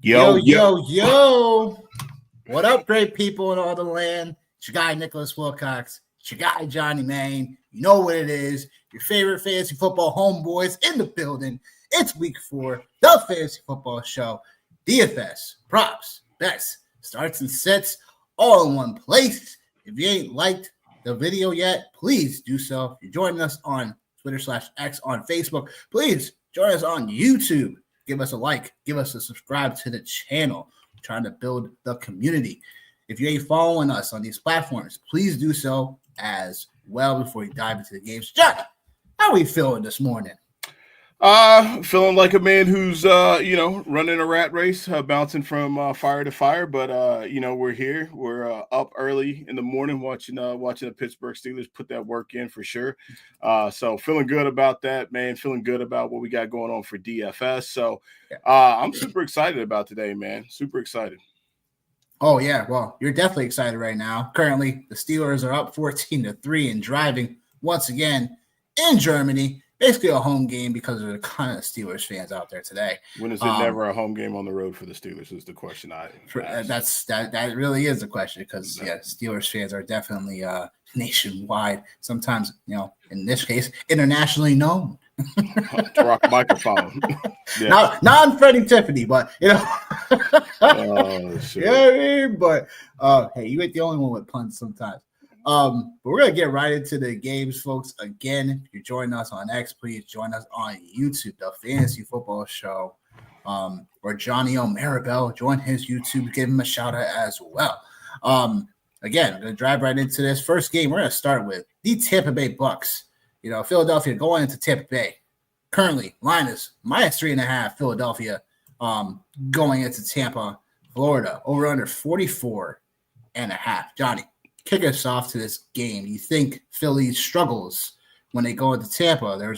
Yo, yo, yo. What up, great people in all the land? It's your guy, Nicholas Wilcox. It's your guy, Johnny Main. You know what it is. Your favorite fantasy football homeboys in the building. It's week 4, the Fantasy Football Show. DFS, props, bets, starts and sets, all in one place. If you ain't liked the video yet, please do so. If you're joining us on Twitter/X, on Facebook, please join us on YouTube. Give us a like. Give us a subscribe to the channel. We're trying to build the community. If you ain't following us on these platforms, please do so as well before we dive into the games. Jack, how are we feeling this morning? Feeling like a man who's, running a rat race, bouncing from fire to fire. But, we're here. We're up early in the morning watching the Pittsburgh Steelers put that work in for sure. So feeling good about that, man. Feeling good about what we got going on for DFS. So I'm super excited about today, man. Super excited. Oh, yeah. Well, you're definitely excited right now. Currently, the Steelers are up 14-3 and driving once again in Germany. Basically a home game because of the kind of Steelers fans out there today. When is it never a home game on the road for the Steelers is the question I ask. That really is the question because, Steelers fans are definitely nationwide. Sometimes, in this case, internationally known. To rock a microphone. Yeah. Not Freddie Tiffany, but, Oh, shit. You know what I mean? But, hey, you ain't the only one with puns sometimes. But we're going to get right into the games, folks. Again, if you're joining us on X, please join us on YouTube, the Fantasy Football Show, or Johnny O'Marabell. Join his YouTube. Give him a shout out as well. Again, I'm going to drive right into this. First game, we're going to start with the Tampa Bay Bucks. Philadelphia going into Tampa Bay. Currently, line is -3.5. Philadelphia going into Tampa, Florida. Over under 44.5. Johnny, kick us off to this game. You think Philly struggles when they go into Tampa? There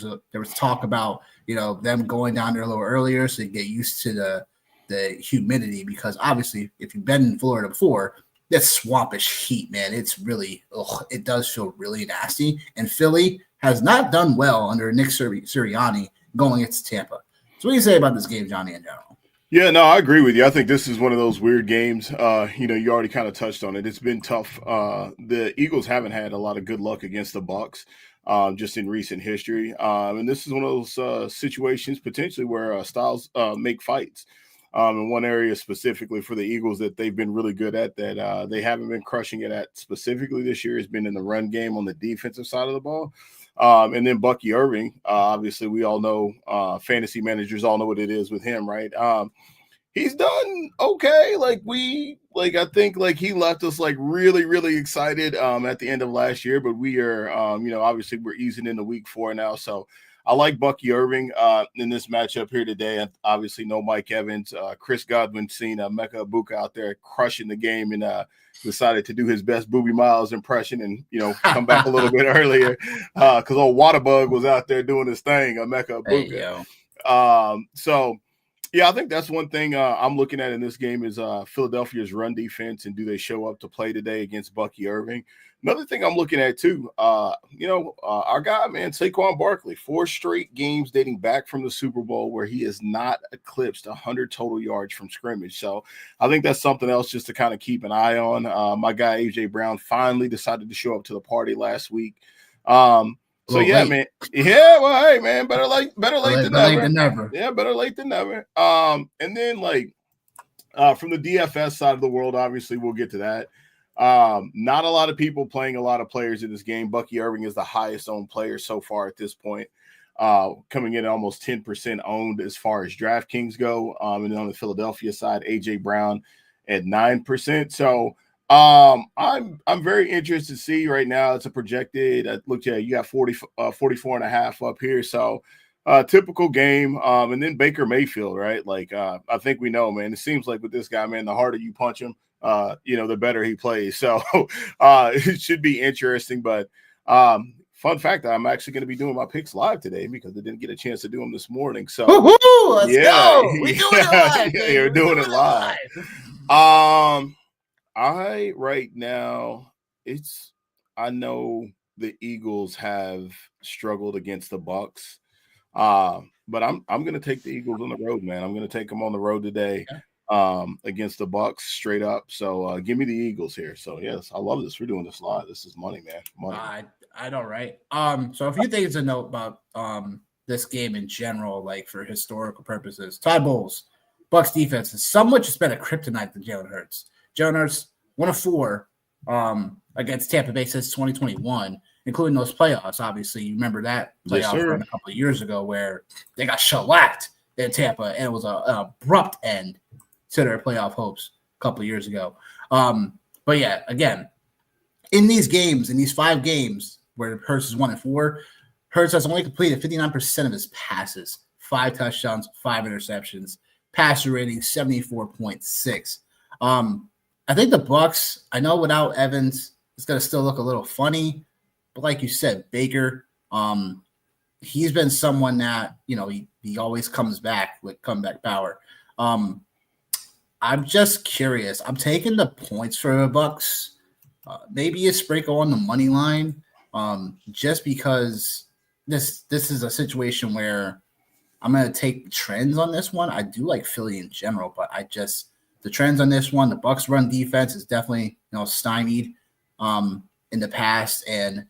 was talk about them going down there a little earlier so they get used to the humidity, because obviously if you've been in Florida before, that's swampish heat, man. It's really it does feel really nasty. And Philly has not done well under Nick Sirianni going into Tampa. So what do you say about this game, Johnny, in general? Yeah, no, I agree with you. I think this is one of those weird games. You already kind of touched on it. It's been tough. The Eagles haven't had a lot of good luck against the Bucs, just in recent history. And this is one of those situations potentially where styles make fights. In one area specifically for the Eagles that they've been really good at, that they haven't been crushing it at specifically this year, has been in the run game on the defensive side of the ball. And then Bucky Irving, obviously we all know, fantasy managers all know what it is with him, right? He's done okay. I think he left us really, really excited at the end of last year, but we are, obviously we're easing into week 4 now. So I like Bucky Irving in this matchup here today. Obviously no Mike Evans, Chris Godwin seen Mecca Ibuka out there crushing the game and decided to do his best Booby Miles impression and, come back a little bit earlier because old Waterbug was out there doing his thing, Mecca Ibuka. So, yeah, I think that's one thing I'm looking at in this game is Philadelphia's run defense, and do they show up to play today against Bucky Irving? Another thing I'm looking at too, our guy, man, Saquon Barkley, 4 straight games dating back from the Super Bowl where he has not eclipsed 100 total yards from scrimmage. So I think that's something else just to kind of keep an eye on. My guy, A.J. Brown, finally decided to show up to the party last week. Man. Yeah, well, hey, man, better late than never. Yeah, better late than never. And then from the DFS side of the world, obviously we'll get to that. Not a lot of people playing a lot of players in this game. Bucky Irving is the highest owned player so far at this point, coming in at almost 10% owned as far as DraftKings go. And then on the Philadelphia side, A.J. Brown at 9%. So I'm very interested to see right now. It's a projected. I looked at, you got 44.5 up here. So typical game. And then Baker Mayfield, right? I think we know, man, it seems like with this guy, man, the harder you punch him, the better he plays. So it should be interesting. But fun fact, I'm actually going to be doing my picks live today because I didn't get a chance to do them this morning. So let's go. We're doing it live. You're doing it live. Right now, I know the Eagles have struggled against the Bucs, but I'm going to take the Eagles on the road, man. I'm going to take them on the road today. against the Bucks straight up. So give me the Eagles here. So yes, I love this. We're doing this live. This is money, man. Money. I know, right? So a few things to note about this game in general, like for historical purposes. Todd Bowles, Bucks defense has somewhat just been a kryptonite to Jalen Hurts. Jalen Hurts 1 of 4 against Tampa Bay since 2021, including those playoffs. Obviously, you remember that playoff run a couple of years ago where they got shellacked in Tampa, and it was an abrupt end to their playoff hopes a couple of years ago. But yeah, again, in these games, in these 5 games where Hurts is 1 and 4, Hurts has only completed 59% of his passes, 5 touchdowns, 5 interceptions, passer rating 74.6. I think the Bucks, I know without Evans, it's going to still look a little funny, but like you said, Baker, he's been someone that, he always comes back with comeback power. I'm just curious. I'm taking the points for the Bucks. Maybe a sprinkle on the money line, just because this is a situation where I'm going to take trends on this one. I do like Philly in general, but the trends on this one, the Bucks run defense is definitely stymied in the past, and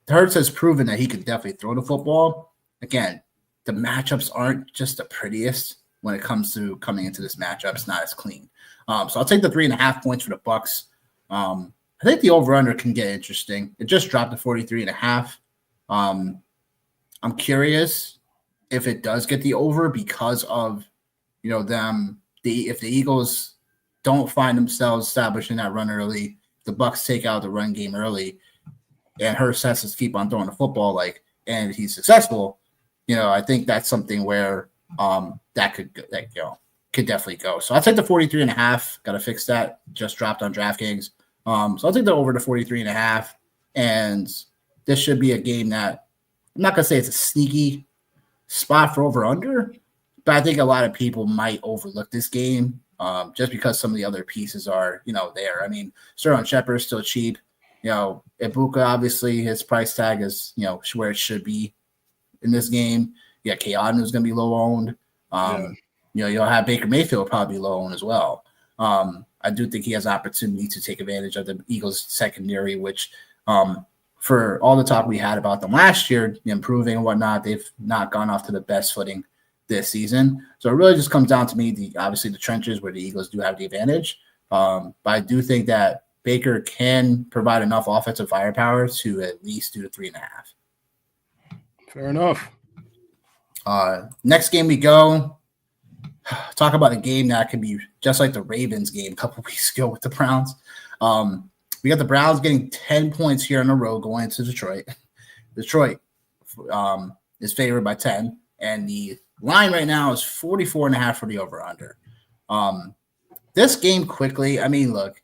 Hurts has proven that he can definitely throw the football. Again, the matchups aren't just the prettiest when it comes to coming into this matchup. It's not as clean. So I'll take the 3.5 points for the Bucks. I think the over-under can get interesting. It just dropped to 43.5. I'm curious if it does get the over because of, if the Eagles don't find themselves establishing that run early, the Bucks take out the run game early, and Hurts has to keep on throwing the football, and he's successful. I think that's something where that could definitely go. So I'll take the 43.5. Got to fix that. Just dropped on DraftKings. So I'll take the over to 43.5. And this should be a game that I'm not going to say it's a sneaky spot for over under, but I think a lot of people might overlook this game just because some of the other pieces are, there. I mean, Sterling Shepard is still cheap. Ibuka, obviously, his price tag is, where it should be in this game. You got Keanu, who's going to be low owned. You'll have Baker Mayfield probably low owned as well. I do think he has opportunity to take advantage of the Eagles secondary, which for all the talk we had about them last year, improving and whatnot, they've not gone off to the best footing this season. So it really just comes down to me, obviously the trenches where the Eagles do have the advantage. But I do think that Baker can provide enough offensive firepower to at least do the 3.5. Fair enough. Next game we go. Talk about a game that could be just like the Ravens game a couple weeks ago with the Browns. We got the Browns getting 10 points here in a row going into Detroit. Detroit is favored by 10, and the line right now is 44.5 for the over-under. This game quickly, I mean, look,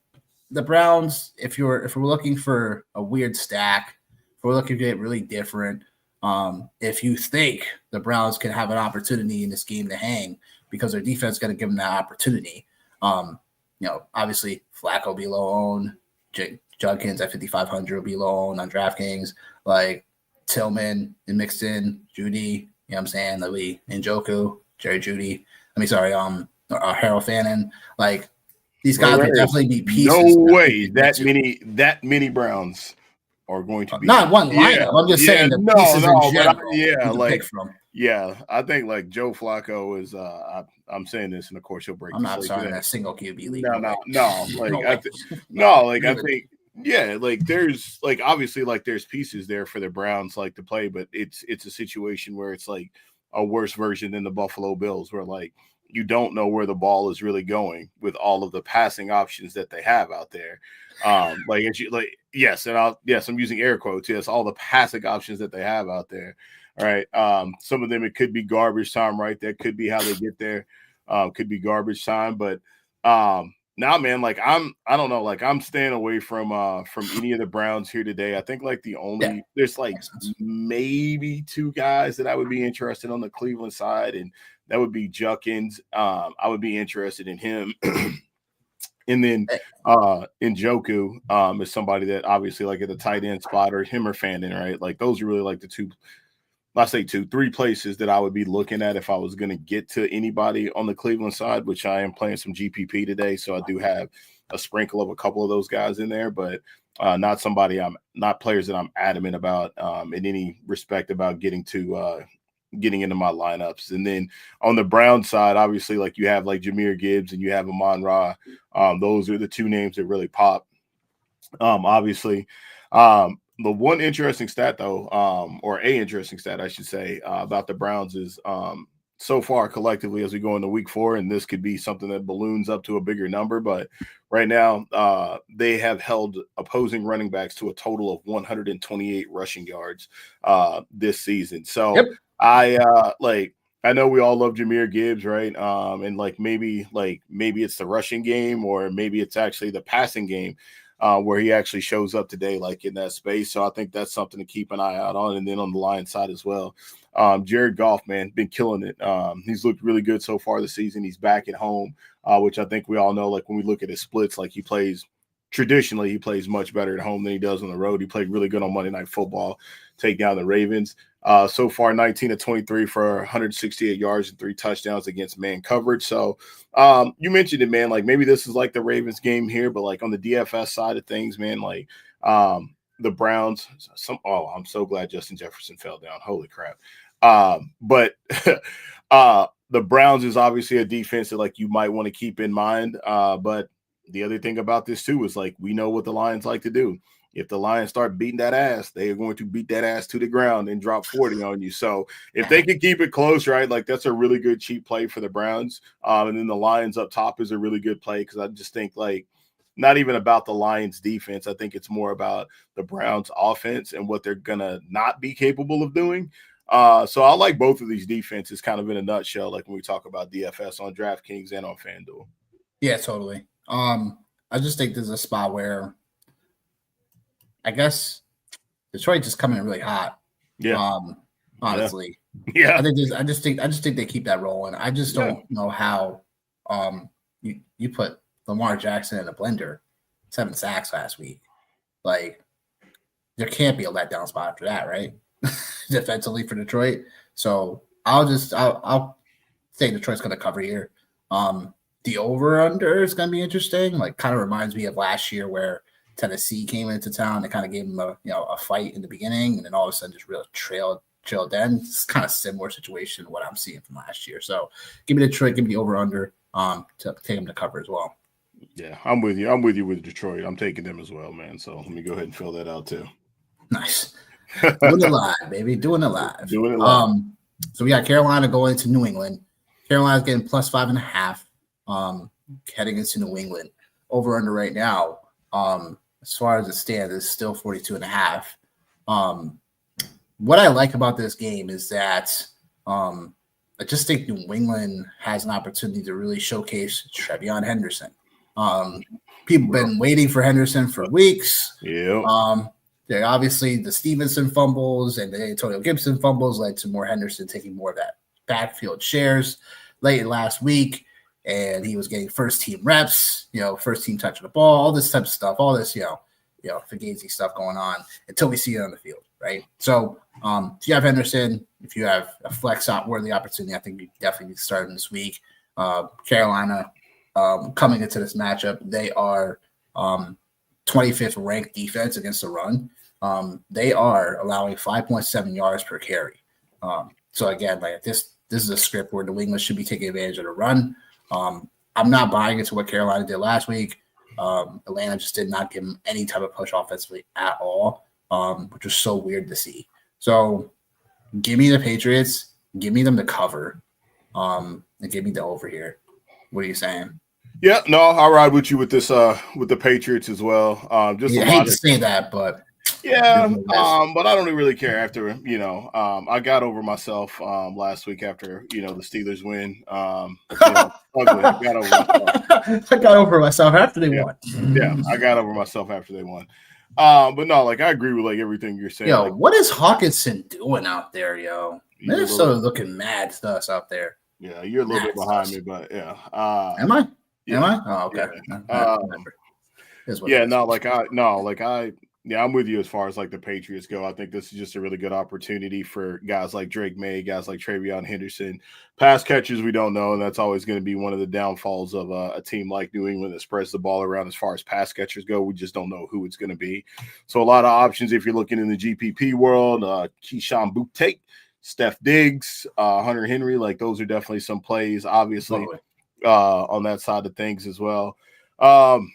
the Browns, if we're looking for a weird stack, if we're looking to get really different, if you think the Browns can have an opportunity in this game to hang because their defense is going to give them that opportunity, obviously Flacco will be low owned, Judkins at 5,500 will be low owned on DraftKings, like Tillman and mixed in, Judy, what I'm saying, Lee Njoku, Jerry Judy. Harold Fannin, like these guys would definitely be pieces. No way that many Browns are going to be not one lineup. I'm just saying the pieces in general. Pick from. Yeah, I think like Joe Flacco is. I'm saying this, and of course he'll break. I'm not starting that single QB league. I think. Yeah, like there's like obviously like there's pieces there for the Browns like to play, but it's a situation where it's like a worse version than the Buffalo Bills, where like you don't know where the ball is really going with all of the passing options that they have out there. I'm using air quotes. Yes, all the passing options that they have out there. All right. Some of them it could be garbage time, right? That could be how they get there. Could be garbage time, but now, man, like I don't know, like I'm staying away from any of the Browns here today. I think like there's like maybe 2 guys that I would be interested on the Cleveland side, and that would be Judkins. I would be interested in him. And then Njoku is somebody that obviously like at the tight end spot, or him or Fannin, right? Like those are really like the I say 3 places that I would be looking at if I was going to get to anybody on the Cleveland side, which I am playing some GPP today. So I do have a sprinkle of a couple of those guys in there, but not players that I'm adamant about in any respect about getting into my lineups. And then on the Brown side, obviously, like you have like Jahmyr Gibbs and you have Amon-Ra. Those are the 2 names that really pop. Obviously, the one interesting stat, though, or a interesting stat, I should say, about the Browns is so far collectively as we go into week 4, and this could be something that balloons up to a bigger number, but right now they have held opposing running backs to a total of 128 rushing yards this season. So Yep. I know we all love Jahmyr Gibbs, right? And maybe it's the rushing game, or maybe it's actually the passing game. Where he actually shows up today, like in that space. So I think that's something to keep an eye out on. And then on the Lions side as well, Jared Goff, man, been killing it. He's looked really good so far this season. He's back at home, which I think we all know, like when we look at his splits, like he plays much better at home than he does on the road. He played really good on Monday Night Football, take down the Ravens. So far, 19 of 23 for 168 yards and 3 touchdowns against man coverage. So you mentioned it, man, like maybe this is like the Ravens game here, but like on the DFS side of things, man, like the Browns, I'm so glad Justin Jefferson fell down. Holy crap. But the Browns is obviously a defense that like you might want to keep in mind. But the other thing about this too is like we know what the Lions like to do. If the Lions start beating that ass, they are going to beat that ass to the ground and drop 40 on you. So if they can keep it close, right, like that's a really good cheap play for the Browns. And then the Lions up top is a really good play because I just think like not even about the Lions defense. I think it's more about the Browns offense and what they're going to not be capable of doing. So I like both of these defenses kind of in a nutshell, like when we talk about DFS on DraftKings and on FanDuel. Yeah, totally. I just think there's a spot where I guess Detroit just coming in really hot. Yeah. Honestly. Yeah. I just think they keep that rolling. I just don't know how you put Lamar Jackson in a blender, 7 sacks last week. Like there can't be a letdown spot after that, right? Defensively for Detroit. So I'll say Detroit's gonna cover here. The over-under is going to be interesting. Like, kind of reminds me of last year where Tennessee came into town. They kind of gave them a fight in the beginning, and then all of a sudden just really trailed then. It's kind of similar situation to what I'm seeing from last year. So give me Detroit, give me the over-under to take them to cover as well. Yeah, I'm with you. I'm with you with Detroit. I'm taking them as well, man. So let me go ahead and fill that out too. Nice. Doing it live, baby. Doing it live. Doing it live. So we got Carolina going to New England. Carolina's getting plus 5.5. Heading into New England. Over under right now, as far as it stands, is still 42.5. What I like about this game is that I just think New England has an opportunity to really showcase Trevion Henderson. People have been waiting for Henderson for weeks. Yeah. Obviously the Stevenson fumbles and the Antonio Gibson fumbles led to more Henderson taking more of that backfield shares late last week. And he was getting first team reps, first team touching the ball, all this type of stuff, all this, Fugazi stuff going on until we see it on the field, right? So if you have Henderson, if you have a flex out worthy opportunity, I think you definitely need to start him this week. Carolina coming into this matchup, they are 25th ranked defense against the run. They are allowing 5.7 yards per carry. So again, like this is a script where New England should be taking advantage of the run. I'm not buying into what Carolina did last week. Atlanta just did not give them any type of push offensively at all, which was so weird to see. So give me the Patriots, give me them to cover, and give me the over here. What are you saying? Yeah, no, I'll ride with you with this with the Patriots as well. I hate to say that, but yeah, but I don't really care after, I got over myself last week after, the Steelers win. I got over myself after they won. Yeah, I got over myself after they won. But no, like I agree with like everything you're saying. Yo, like, what is Hawkinson doing out there, yo? Minnesota looking mad to us out there. Yeah, you're a little bit behind me, but yeah. Am I? Yeah. Am I? Oh, okay. Yeah. Yeah, I'm with you as far as like the Patriots go. I think this is just a really good opportunity for guys like Drake May, guys like Travion Henderson. Pass catchers, we don't know, and that's always going to be one of the downfalls of a team like New England that spreads the ball around as far as pass catchers go. We just don't know who it's going to be. So a lot of options if you're looking in the GPP world, Keyshawn Boutte, Steph Diggs, Hunter Henry, like those are definitely some plays, obviously, on that side of things as well. And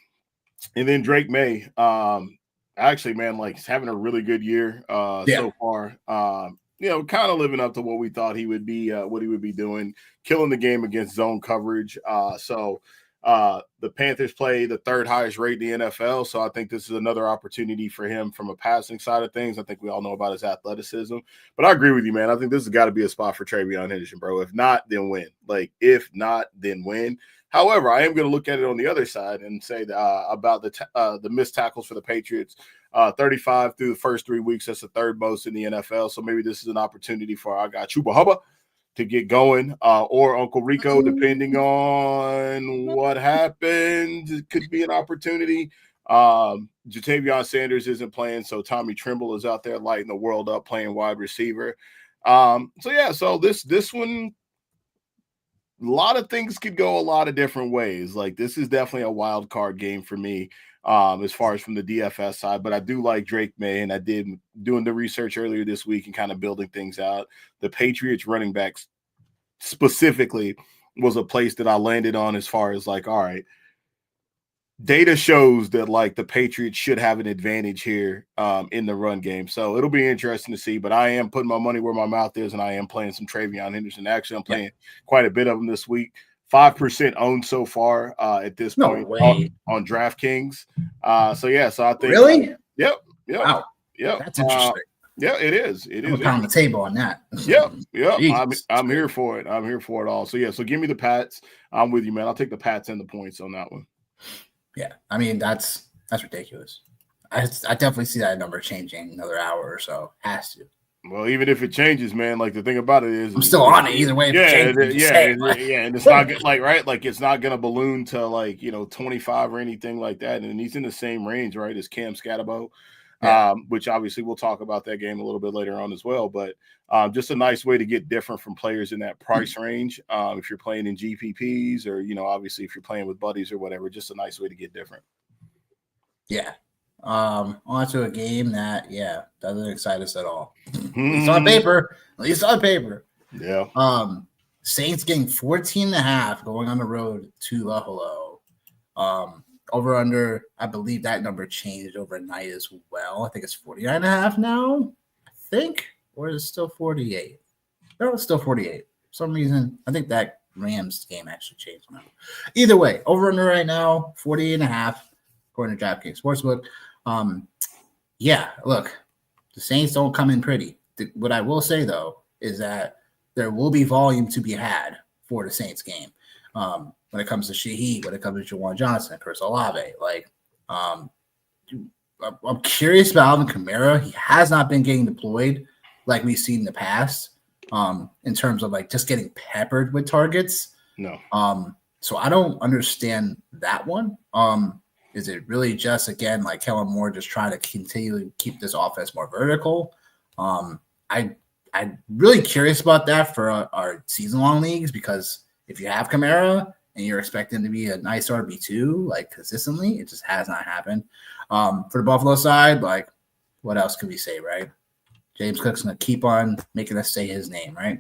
then Drake May, actually, man, like he's having a really good year so far. Kind of living up to what we thought he would be, what he would be doing, killing the game against zone coverage. The Panthers play the third highest rate in the NFL, so I think this is another opportunity for him from a passing side of things. I think we all know about his athleticism, but I agree with you, man. I think this has got to be a spot for Travion Henderson, bro. If not, then win. Like, if not, then win. However, I am going to look at it on the other side and say that, about the missed tackles for the Patriots. 35 through the first 3 weeks. That's the third most in the NFL. So maybe this is an opportunity for our guy Chuba Hubba to get going, or Uncle Rico, depending on what happens. It could be an opportunity. Jatavion Sanders isn't playing, so Tommy Tremble is out there lighting the world up playing wide receiver. So this one, a lot of things could go a lot of different ways. Like, this is definitely a wild card game for me, as far as from the DFS side. But I do like Drake May, and I did doing the research earlier this week and kind of building things out. The Patriots running backs specifically was a place that I landed on as far as like, all right, data shows that like the Patriots should have an advantage here in the run game. So it'll be interesting to see, but I am putting my money where my mouth is, and I am playing some Travion Henderson. Actually, I'm playing quite a bit of them this week. 5% owned so far at this point on DraftKings. So I think really, yep, wow, that's interesting. Yeah, it is. It is. I'm pound the table on that. Yep. I'm here for it. I'm here for it all. So give me the Pats. I'm with you, man. I'll take the Pats and the points on that one. Yeah, I mean that's ridiculous. I definitely see that number changing another hour or so. Has to. Well, even if it changes, man, like the thing about it is, I'm still on it either way. And it's not right. Like it's not gonna balloon to 25 or anything like that. And he's in the same range, right, as Cam Scatterbo, which obviously we'll talk about that game a little bit later on as well. But just a nice way to get different from players in that price range. If you're playing in GPPs or obviously if you're playing with buddies or whatever, just a nice way to get different. Yeah. On to a game that doesn't excite us at all. At least on paper. Yeah. Saints getting 14.5 going on the road to Buffalo. Over under, I believe that number changed overnight as well. I think it's 49.5 now. I think, or is it still 48? No, it's still 48. For some reason, I think that Rams game actually changed now. Either way, over under right now, 48.5 according to DraftKings Sportsbook. Look, the Saints don't come in pretty. What I will say, though, is that there will be volume to be had for the Saints game. When it comes to Shaheed, when it comes to Juwan Johnson, Chris Olave. I'm curious about Alvin Kamara. He has not been getting deployed like we've seen in the past, in terms of just getting peppered with targets. No. So I don't understand that one. Is it really just, again, like Kellen Moore just trying to continue to keep this offense more vertical? I'm really curious about that for our season-long leagues, because if you have Kamara and you're expecting to be a nice RB2, consistently, it just has not happened. For the Buffalo side, what else can we say, right? James Cook's going to keep on making us say his name, right?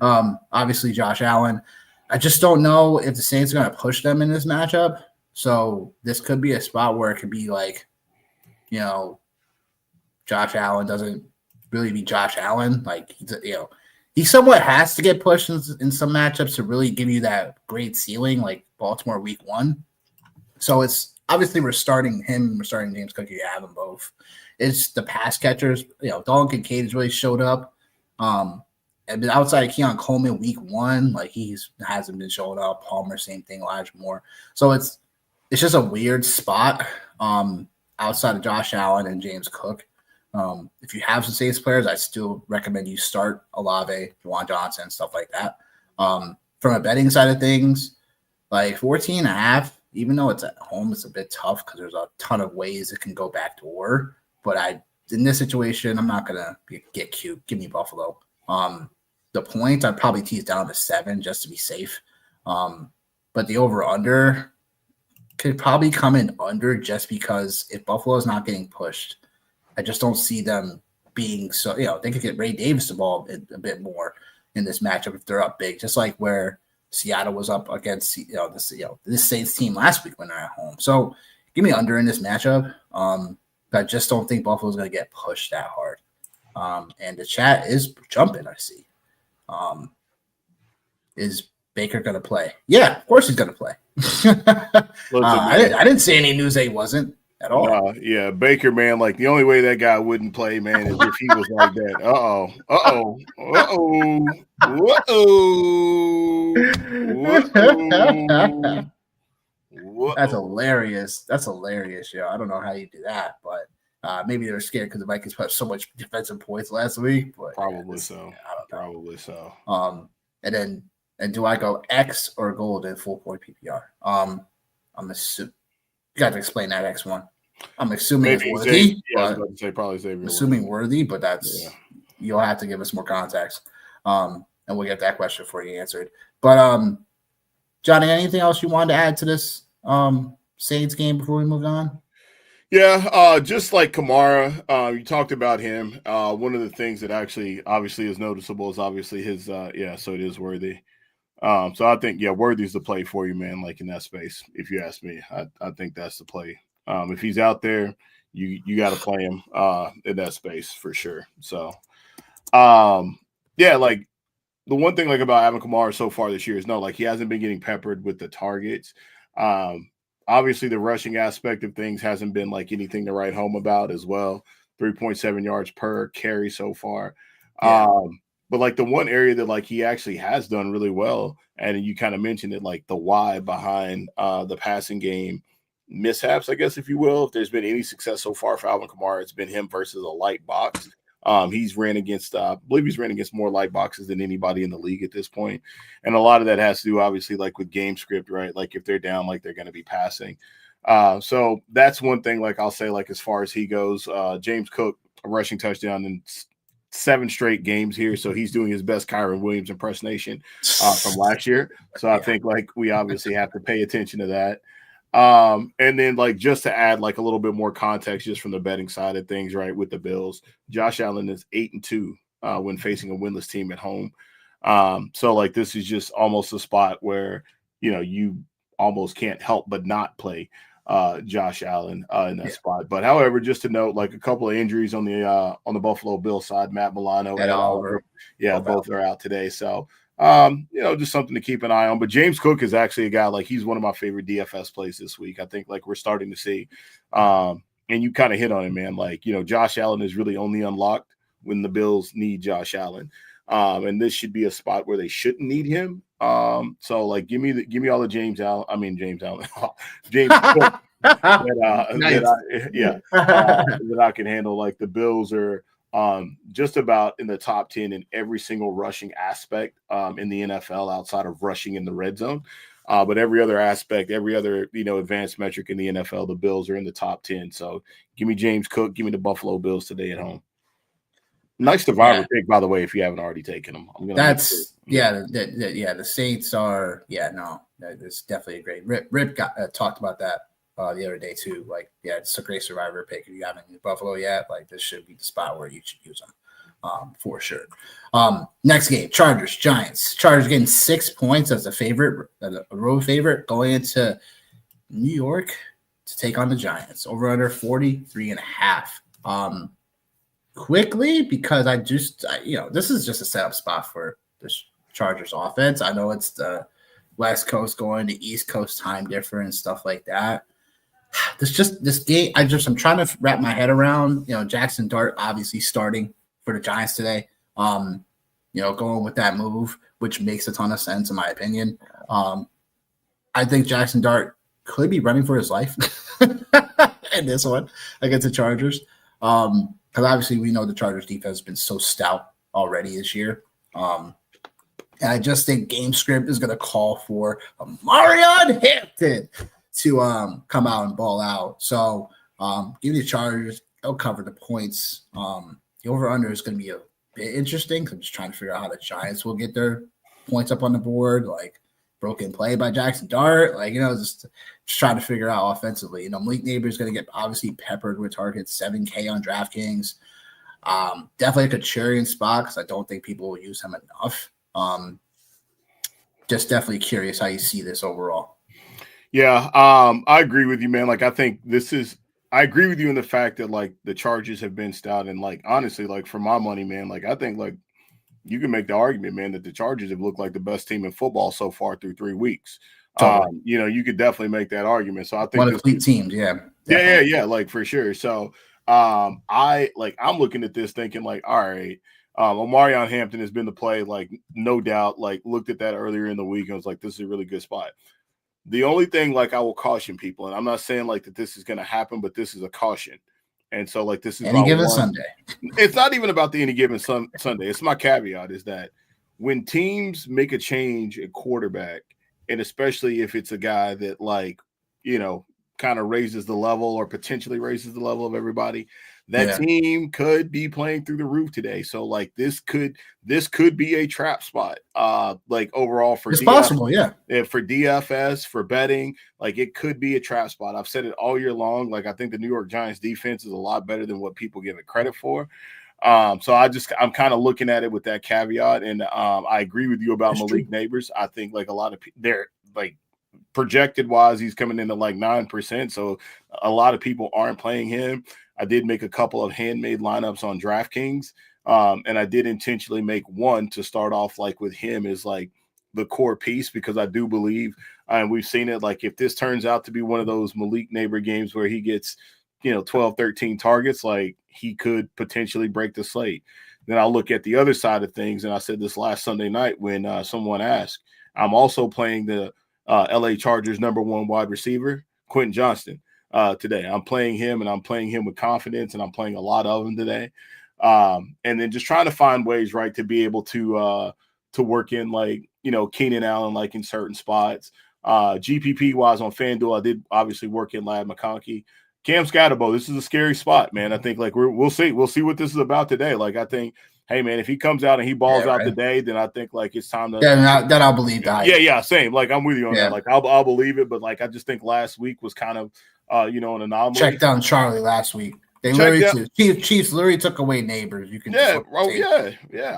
Obviously, Josh Allen. I just don't know if the Saints are going to push them in this matchup. So this could be a spot where it could be Josh Allen doesn't really be Josh Allen. He somewhat has to get pushed in some matchups to really give you that great ceiling, like Baltimore week 1. So it's obviously we're starting him, we're starting James Cook. You have them both. It's the pass catchers. Dalton Kincaid has really showed up. And outside of Keon Coleman week 1, he hasn't been showing up. Palmer, same thing. Elijah Moore. So it's just a weird spot outside of Josh Allen and James Cook. If you have some Saints players, I still recommend you start Olave, Juwan Johnson, stuff like that. From a betting side of things, 14.5, even though it's at home, it's a bit tough because there's a ton of ways it can go backdoor. But in this situation, I'm not gonna get cute. Give me Buffalo. The points I'd probably tease down to 7 just to be safe. But the over/under could probably come in under just because if Buffalo is not getting pushed, I just don't see them being so. They could get Ray Davis the ball a bit more in this matchup if they're up big, just like where Seattle was up against this Saints team last week when they're at home. So give me under in this matchup. I just don't think Buffalo's going to get pushed that hard. And the chat is jumping, I see. Is Baker going to play? Yeah, of course he's going to play. I didn't see any news that he wasn't at all. Yeah, Baker, man, like the only way that guy wouldn't play, man, is if he was like that. That's hilarious. That's hilarious, yo. I don't know how you do that, but maybe they were scared because the Vikings put up so much defensive points last week. But probably so. Probably so. And do I go X or gold in full point PPR? I'm assuming you got to explain that X one. I'm assuming it's worthy. I was about to say probably Xavier. I'm assuming worthy, but you'll have to give us more context. And we'll get that question for you answered. But Johnny, anything else you wanted to add to this Saints game before we move on? Yeah, just like Kamara, you talked about him. One of the things that actually obviously is noticeable is obviously his so it is Worthy. So I think Worthy's the play for you, man, like in that space, if you ask me. I think that's the play. If he's out there, you got to play him in that space for sure. So like the one thing like about Alvin Kamara so far this year is he hasn't been getting peppered with the targets. Obviously, the rushing aspect of things hasn't been like anything to write home about as well. 3.7 yards per carry so far. Yeah. But like the one area that like he actually has done really well, and you kind of mentioned it, like the why behind the passing game mishaps, I guess, if you will. If there's been any success so far for Alvin Kamara, it's been him versus a light box. He's ran against, I believe he's ran against more light boxes than anybody in the league at this point. And a lot of that has to do, obviously, like with game script, right? Like if they're down, like they're going to be passing. So that's one thing, like I'll say, like as far as he goes, James Cook, a rushing touchdown in 7 straight games here. So he's doing his best Kyron Williams impersonation from last year. So I think like we obviously have to pay attention to that. And then like just to add like a little bit more context just from the betting side of things, right, with the Bills, Josh Allen is 8-2 when facing a winless team at home. So like this is just almost a spot where you almost can't help but not play Josh Allen in that spot. But however, just to note, like a couple of injuries on the Buffalo Bills side, Matt Milano and Oliver, both are out today. So just something to keep an eye on. But James Cook is actually a guy, like he's one of my favorite DFS plays this week. I think like we're starting to see, and you kind of hit on it, man. Like, Josh Allen is really only unlocked when the Bills need Josh Allen. And this should be a spot where they shouldn't need him. So like, give me all the James Allen, James Cook that I can handle. Like the Bills are just about in the top 10 in every single rushing aspect in the NFL outside of rushing in the red zone. But every other aspect, every other, advanced metric in the NFL, the Bills are in the top 10. So give me James Cook, give me the Buffalo Bills today at home. Nice survivor pick, by the way, if you haven't already taken them. The Saints are, that's definitely a great. Rip talked about that the other day too. Like, it's a great survivor pick. If you haven't used Buffalo yet, like this should be the spot where you should use them for sure. Next game, Chargers, Giants. Chargers getting 6 points as a favorite, a road favorite, going into New York to take on the Giants. Over under 43.5. Quickly, because this is just a setup spot for the Chargers offense. I know it's the West Coast going to East Coast time difference, stuff like that. This game, I'm trying to wrap my head around, Jackson Dart obviously starting for the Giants today. Going with that move, which makes a ton of sense in my opinion. I think Jackson Dart could be running for his life in this one against the Chargers. Because obviously we know the Chargers defense has been so stout already this year. And I just think game script is going to call for Marion Hampton to come out and ball out. So give me the Chargers. they'll cover the points. The over-under is going to be a bit interesting because I'm just trying to figure out how the Giants will get their points up on the board, like broken play by Jackson Dart, just trying to figure out offensively. Malik Neighbors is going to get obviously peppered with targets, 7K on DraftKings. Definitely a contrarian spot because I don't think people will use him enough. Just definitely curious how you see this overall. Yeah, I agree with you, man. Like, I agree with you in the fact that like the Chargers have been stout, and like honestly, like for my money, man, like I think like you can make the argument, man, that the Chargers have looked like the best team in football so far through 3 weeks. Totally. You could definitely make that argument. So I think one of the elite teams, yeah. Yeah, like for sure. So I'm looking at this thinking like, all right, Omarion Hampton has been the play, like no doubt, like looked at that earlier in the week and was like, this is a really good spot. The only thing, like, I will caution people, and I'm not saying like that this is going to happen, but this is a caution. And so, like, this is any given Sunday. It's not even about the any given Sunday. It's my caveat is that when teams make a change at quarterback, and especially if it's a guy that, like, kind of raises the level or potentially raises the level of everybody, that team could be playing through the roof today. So like this could be a trap spot. Like overall for it's possible, yeah. For DFS, for betting, like it could be a trap spot. I've said it all year long. Like I think the New York Giants defense is a lot better than what people give it credit for. So I'm kind of looking at it with that caveat, and I agree with you about Malik Neighbors. I think like a lot of they're like projected wise, he's coming in at like 9%. So a lot of people aren't playing him. I did make a couple of handmade lineups on DraftKings. And I did intentionally make one to start off like with him as like the core piece, because I do believe, and we've seen it, like if this turns out to be one of those Malik Neighbor games where he gets, 12, 13 targets, like he could potentially break the slate. Then I'll look at the other side of things. And I said this last Sunday night when someone asked, I'm also playing the LA Chargers #1 wide receiver, Quentin Johnston, today. I'm playing him, and I'm playing him with confidence, and I'm playing a lot of them today. And then just trying to find ways, right, to be able to work in like, Keenan Allen, like in certain spots. GPP wise on FanDuel, I did obviously work in Lad McConkey. Cam Scatterbo, this is a scary spot, man. I think like we'll see what this is about today. Like I think, hey man, if he comes out and he balls out today, then I think like it's time to. Then I'll believe that. Yeah, same. Like I'm with you on that. Like I'll believe it, but like I just think last week was kind of an anomaly. Check down Charlie last week. They literally Chiefs literally took away Neighbors. You can yeah.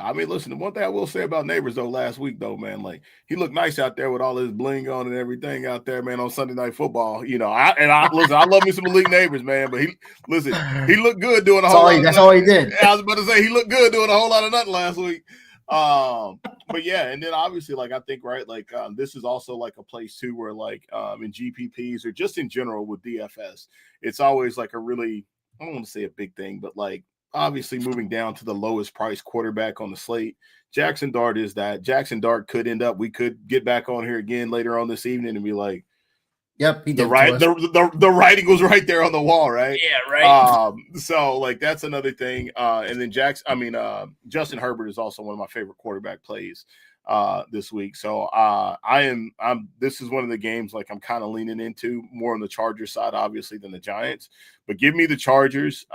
I mean, listen, the one thing I will say about Neighbors though, last week though, man, like he looked nice out there with all his bling on and everything out there, man, on Sunday Night Football. I love me some Malik Neighbors, man, but he looked good doing a whole lot. That's all he did. I was about to say he looked good doing a whole lot of nothing last week. But yeah, and then obviously, like I think, right, like this is also like a place too where like in GPPs or just in general with DFS, it's always like a really, I don't want to say a big thing, but like obviously moving down to the lowest price quarterback on the slate. Jackson Dart is that. Jackson Dart could end up, we could get back on here again later on this evening and be like, yep, he did. The writing was right there on the wall, right? Yeah, right. So like that's another thing. And then Justin Herbert is also one of my favorite quarterback plays this week. So this is one of the games like I'm kind of leaning into more on the Chargers side, obviously, than the Giants. But give me the Chargers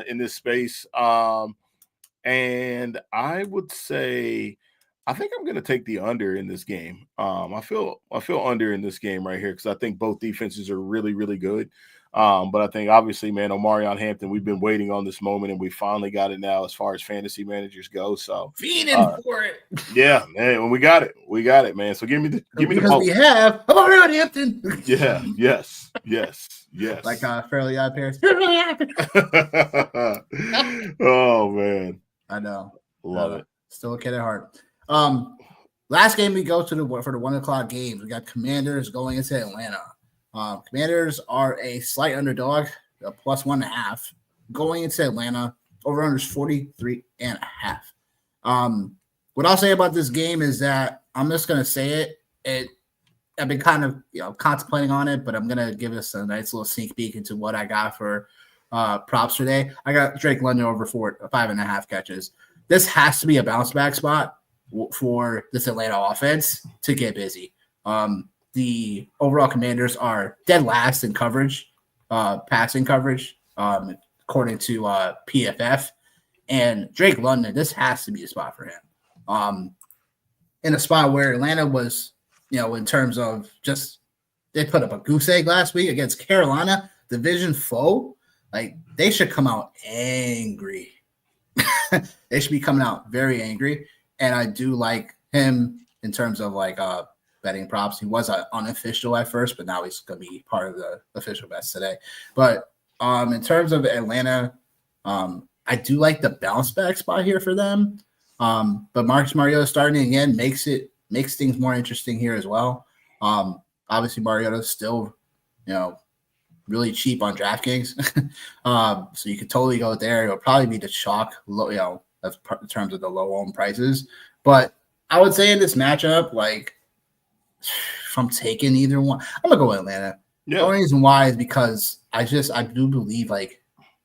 in this space. And I would say I think I'm going to take the under in this game. I feel under in this game right here because I think both defenses are really, really good. But I think obviously, man, Omarion Hampton, we've been waiting on this moment and we finally got it now as far as fantasy managers go. So feeding for it. Yeah, man, we got it, man. So give me the we have Omarion Hampton. Yeah, yes. Like Fairly Odd Parents. Oh man. I know. Love it. Still a kid at heart. Last game we go to for the 1:00 games. We got Commanders going into Atlanta. Commanders are a slight underdog, a +1.5, going into Atlanta. Over under is 43.5. What I'll say about this game is that I'm just gonna say it. I've been kind of contemplating on it, but I'm gonna give us a nice little sneak peek into what I got for props today. I got Drake London over 5.5 catches. This has to be a bounce back spot for this Atlanta offense to get busy. The overall Commanders are dead last in coverage, passing coverage. according to PFF. And Drake London, this has to be a spot for him. In a spot where Atlanta was, in terms of just they put up a goose egg last week against Carolina, division foe. Like, they should come out angry. They should be coming out very angry. And I do like him in terms of like betting props. He was unofficial at first, but now he's going to be part of the official bets today. But in terms of Atlanta, I do like the bounce back spot here for them. But Marcus Mariota starting again makes things more interesting here as well. Obviously, Mariota's still, really cheap on DraftKings. So you could totally go there. It'll probably be the chalk, low, in terms of the low owned prices. But I would say in this matchup, like, if I'm taking either one, I'm gonna go with Atlanta. Yeah. The only reason why is because I do believe like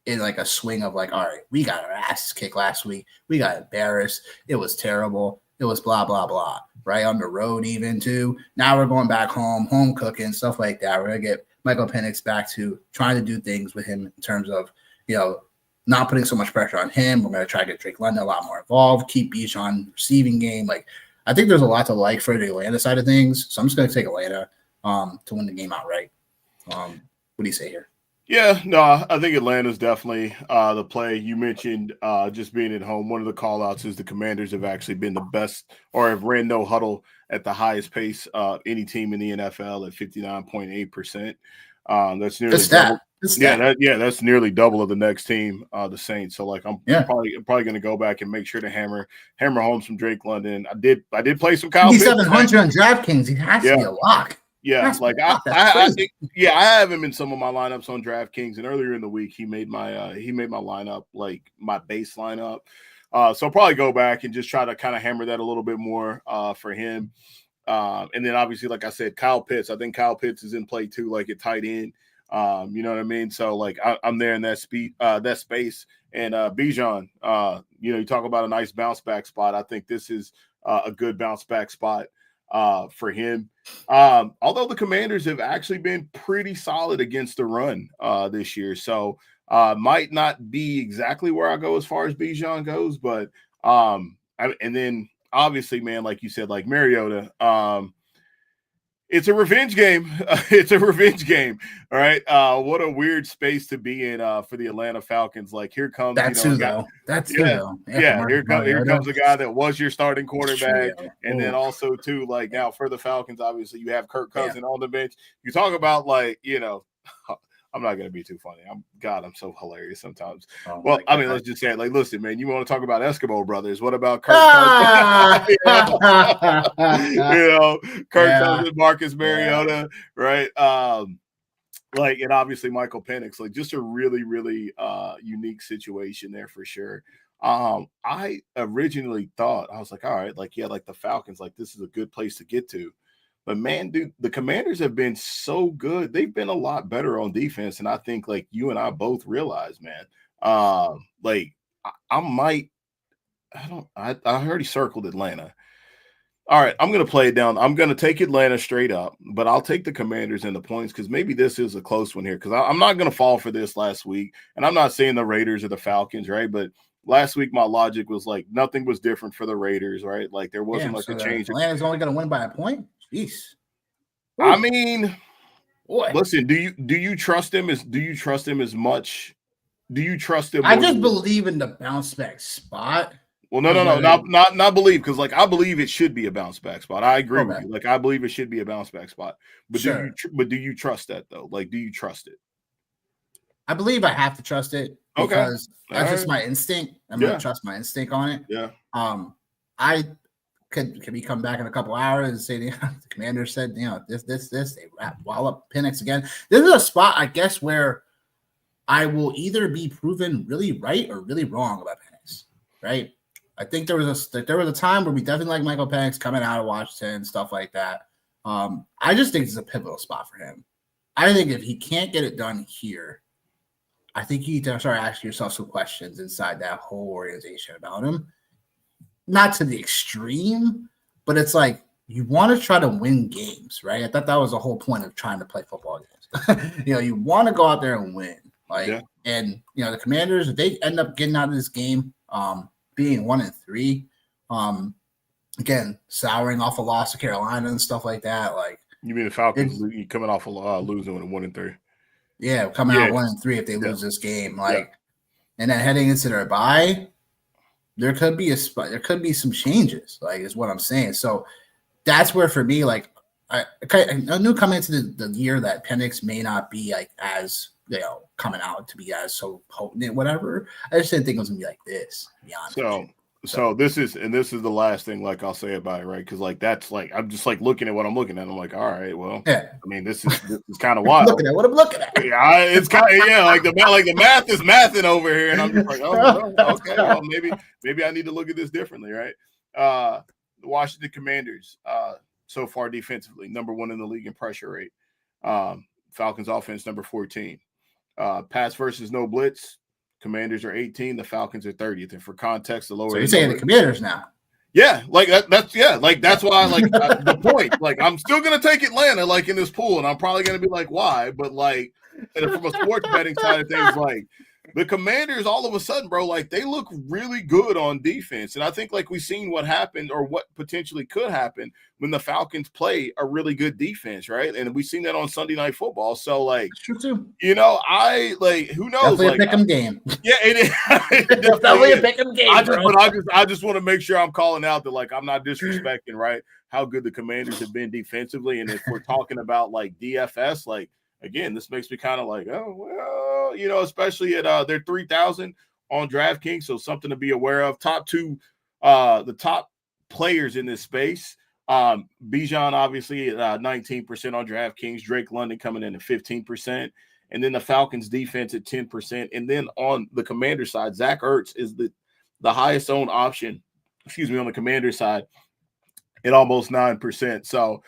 in like a swing of like, all right, we got our asses kicked last week. We got embarrassed. It was terrible. It was blah, blah, blah. Right on the road even too. Now we're going back home cooking, stuff like that. We're gonna get Michael Penix back to trying to do things with him in terms of, not putting so much pressure on him. We're gonna try to get Drake London a lot more involved, keep Beach on receiving game. Like, I think there's a lot to like for the Atlanta side of things. So I'm just gonna take Atlanta to win the game outright. What do you say here? Yeah, no, I think Atlanta's definitely the play. You mentioned just being at home. One of the call-outs is the Commanders have actually been the best or have ran no huddle at the highest pace of any team in the NFL at 59.8%. That's nearly double. That's nearly double of the next team, the Saints. So like I'm probably going to go back and make sure to hammer home some Drake London. I did play some Kyle Pitts. 700 on DraftKings. He has to be a lock. Yeah, like I have him in some of my lineups on DraftKings, and earlier in the week he made my lineup like my base lineup. So I'll probably go back and just try to kind of hammer that a little bit more for him. And then obviously, like I said, Kyle Pitts. I think Kyle Pitts is in play too, like at tight end. You know what I mean? So like I'm there in that space. And Bijan, you talk about a nice bounce back spot. I think this is a good bounce back spot for him. Although the Commanders have actually been pretty solid against the run this year. So might not be exactly where I go as far as Bijan goes, but and then obviously, man, like you said, like Mariota, it's a revenge game. It's a revenge game. All right. What a weird space to be in for the Atlanta Falcons. Like here comes That's who though. Here comes a guy that was your starting quarterback. And then also too, like now for the Falcons, obviously you have Kirk Cousins on the bench. You talk about like, I'm not going to be too funny. I'm so hilarious sometimes. Well, I mean, let's just say it. Like, listen, man, you want to talk about Eskimo brothers. What about Kirk Cousins? Kirk Cousins, Marcus Mariota, right? And obviously Michael Penix, like just a really, really unique situation there for sure. I originally thought, I was like, all right, like the Falcons, like this is a good place to get to. But man, dude, the Commanders have been so good. They've been a lot better on defense. And I think like you and I both realize, man, I already circled Atlanta. All right, I'm going to play it down. I'm going to take Atlanta straight up, but I'll take the Commanders and the points because maybe this is a close one here because I'm not going to fall for this last week. And I'm not saying the Raiders or the Falcons, right? But last week, my logic was like nothing was different for the Raiders, right? Like there wasn't a change. Atlanta's only going to win by a point? Jeez. I mean, listen, do you trust him as much? Do you trust him? I just believe in the bounce back spot. Well, no, not believe, because like I believe it should be a bounce back spot. I agree with you. Like I believe it should be a bounce back spot. But do you trust that though? Like, do you trust it? I believe I have to trust it because that's just my instinct. I'm gonna trust my instinct on it. Yeah. Could we come back in a couple hours and say the Commander said, this, they wall up Penix again. This is a spot, I guess, where I will either be proven really right or really wrong about Penix, right? I think there was a time where we definitely like Michael Penix coming out of Washington, stuff like that. I just think it's a pivotal spot for him. I think if he can't get it done here, I think you need to start asking yourself some questions inside that whole organization about him. Not to the extreme, but it's like you want to try to win games, right? I thought that was the whole point of trying to play football games. You want to go out there and win. Like, and the Commanders, if they end up getting out of this game, being 1-3, again, souring off a loss to Carolina and stuff like that. Like, you mean the Falcons coming off losing with a 1-3? Yeah, coming out 1-3 if they lose this game. Like, and then heading into their bye, there could be some changes. Like, is what I'm saying. So that's where for me, like, I knew coming into the year that Penix may not be like as coming out to be as so potent and whatever. I just didn't think it was gonna be like this. To be honest. So this is the last thing like I'll say about it, right? Because like that's like I'm just like looking at what I'm looking at. I'm like, all right, well, I mean, this is kind of wild. Looking at what I'm looking at. Yeah, it's kind of like the math is mathing over here, and I'm just like, oh, okay, well, maybe I need to look at this differently, right? The Washington Commanders, so far defensively, number 1 in the league in pressure rate. Falcons offense number 14. Pass versus no blitz. Commanders are 18, the Falcons are 30th. And for context, the lower. So you're saying the Commanders now? Yeah, like that's why like the point. Like I'm still gonna take Atlanta like in this pool, and I'm probably gonna be like, why? But like from a sports betting side of things, like the Commanders all of a sudden, bro, like they look really good on defense. And I think like we've seen what happened or what potentially could happen when the Falcons play a really good defense, right? And we've seen that on Sunday Night Football. So like, I like who knows? Definitely a pick'em game. Yeah, it is. Definitely a pick'em game. I just want to make sure I'm calling out that like I'm not disrespecting, right? How good the Commanders have been defensively, and if we're talking about like DFS, like. Again, this makes me kind of like, oh, well, especially at their 3,000 on DraftKings. So something to be aware of. The top players in this space. Bijan, obviously, at 19% on DraftKings. Drake London coming in at 15%. And then the Falcons defense at 10%. And then on the Commander side, Zach Ertz is the highest owned option, on the Commander side at almost 9%. So,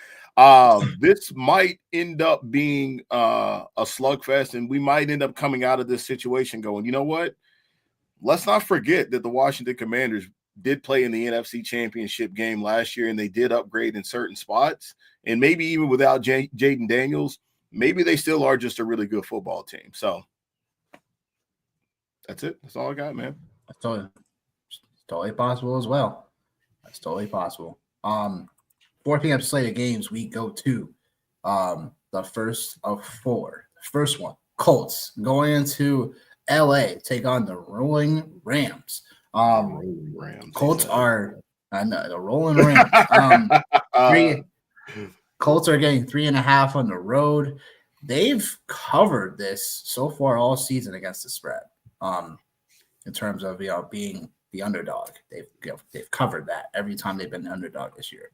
this might end up being a slugfest, and we might end up coming out of this situation going, you know what? Let's not forget that the Washington Commanders did play in the NFC Championship game last year, and they did upgrade in certain spots. And maybe even without Jaden Daniels, maybe they still are just a really good football team. So that's it. That's all I got, man. That's totally possible as well. That's totally possible. 4 p.m. slate of games, we go to the first of 4. The first one, Colts going into LA, take on the rolling Rams. Colts are the rolling Rams. Colts are getting 3.5 on the road. They've covered this so far all season against the spread. In terms of being the underdog, they've covered that every time they've been the underdog this year.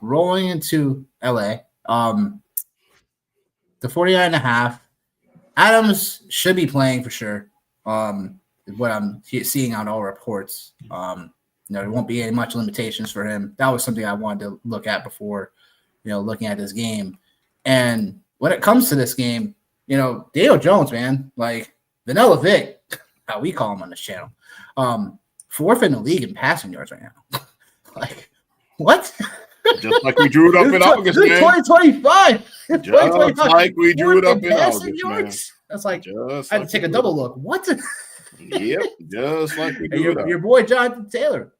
Rolling into LA, the 49.5. Adams should be playing for sure. What I'm seeing on all reports, there won't be any much limitations for him. That was something I wanted to look at before, looking at this game. And when it comes to this game, Daniel Jones, man, like Vanilla Vic, how we call him on this channel, 4th in the league in passing yards right now. Like, what? Just like we drew it up in August, man. 2025. Just like we drew it up in August, man. That's like, I had to take a double look. What? Yep, just like we drew it up. Your boy Jonathan Taylor,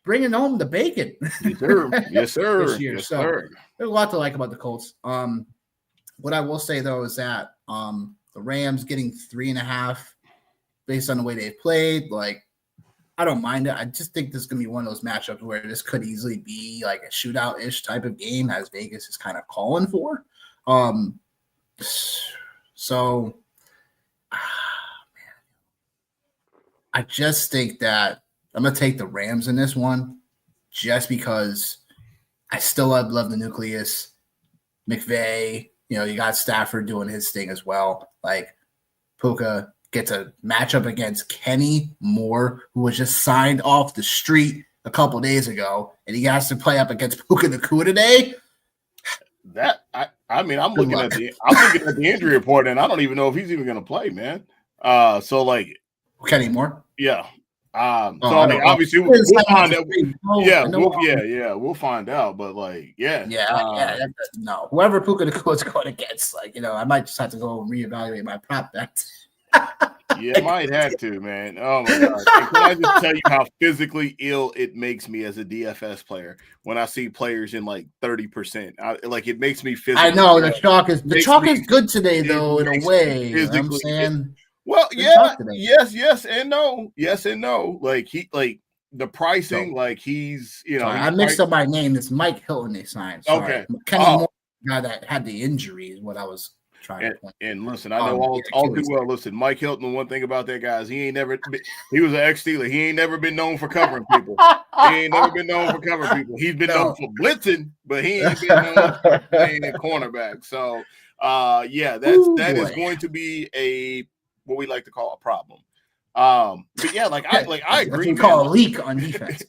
bringing home the bacon. Yes, sir. Yes, sir. This year. Yes, so sir. There's a lot to like about the Colts. What I will say though is that the Rams getting 3.5 based on the way they've played, like, I don't mind it. I just think this is going to be one of those matchups where this could easily be like a shootout-ish type of game, as Vegas is kind of calling for. So, man, I just think that I'm going to take the Rams in this one just because I still love the nucleus. McVay, you got Stafford doing his thing as well. Like, Puka gets a matchup against Kenny Moore, who was just signed off the street a couple days ago, and he has to play up against Puka Nacua today. I'm looking at the injury report, and I don't even know if he's even going to play, man. So like Kenny Moore, yeah. So like obviously we'll find out. We'll find out. But like, no. Whoever Puka Nacua is going against, like, I might just have to go reevaluate my prop bets. Yeah, might have to, man. Oh my god! And can I just tell you how physically ill it makes me as a DFS player when I see players in like 30%? Like it makes me physically. I know the chalk is good today, though, in a way. You know what I'm saying. Well, yes and no. Like the pricing, like he's, I mixed up my name. It's Mike Hilton they signed. Sorry. Okay. Kenny Moore, the guy that had the injury is what I was trying to point. And listen, I know all too well. Listen, Mike Hilton, the one thing about that guy is he was an ex-Steeler. He ain't never been known for covering people. He's been known for known for blitzing, but he ain't been known for playing at cornerback. So that is going to be what we like to call a problem. But yeah, I agree. We call a leak on defense.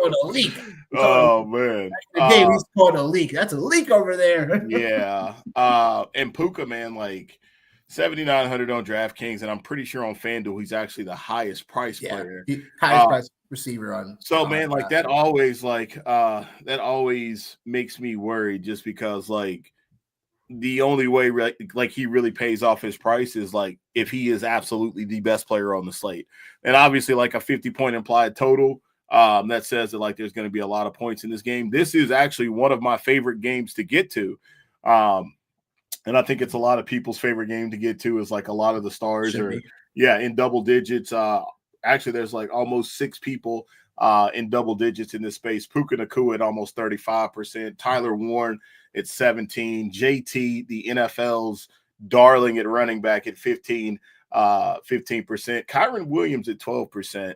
A leak. Oh man, the game is called a leak. That's a leak over there. Yeah. And Puka, man, like 7,900 on DraftKings, and I'm pretty sure on FanDuel he's actually the highest price player, highest price receiver on. So man, like that always makes me worried, just because like the only way like he really pays off his price is like if he is absolutely the best player on the slate, and obviously like a 50-point implied total. That says that like there's going to be a lot of points in this game. This is actually one of my favorite games to get to. And I think it's a lot of people's favorite game to get to, is like a lot of the stars are in double digits. Actually, there's like almost 6 people in double digits in this space. Puka Nacua at almost 35%. Tyler Warren at 17%. JT, the NFL's darling at running back, at 15%. Kyron Williams at 12%.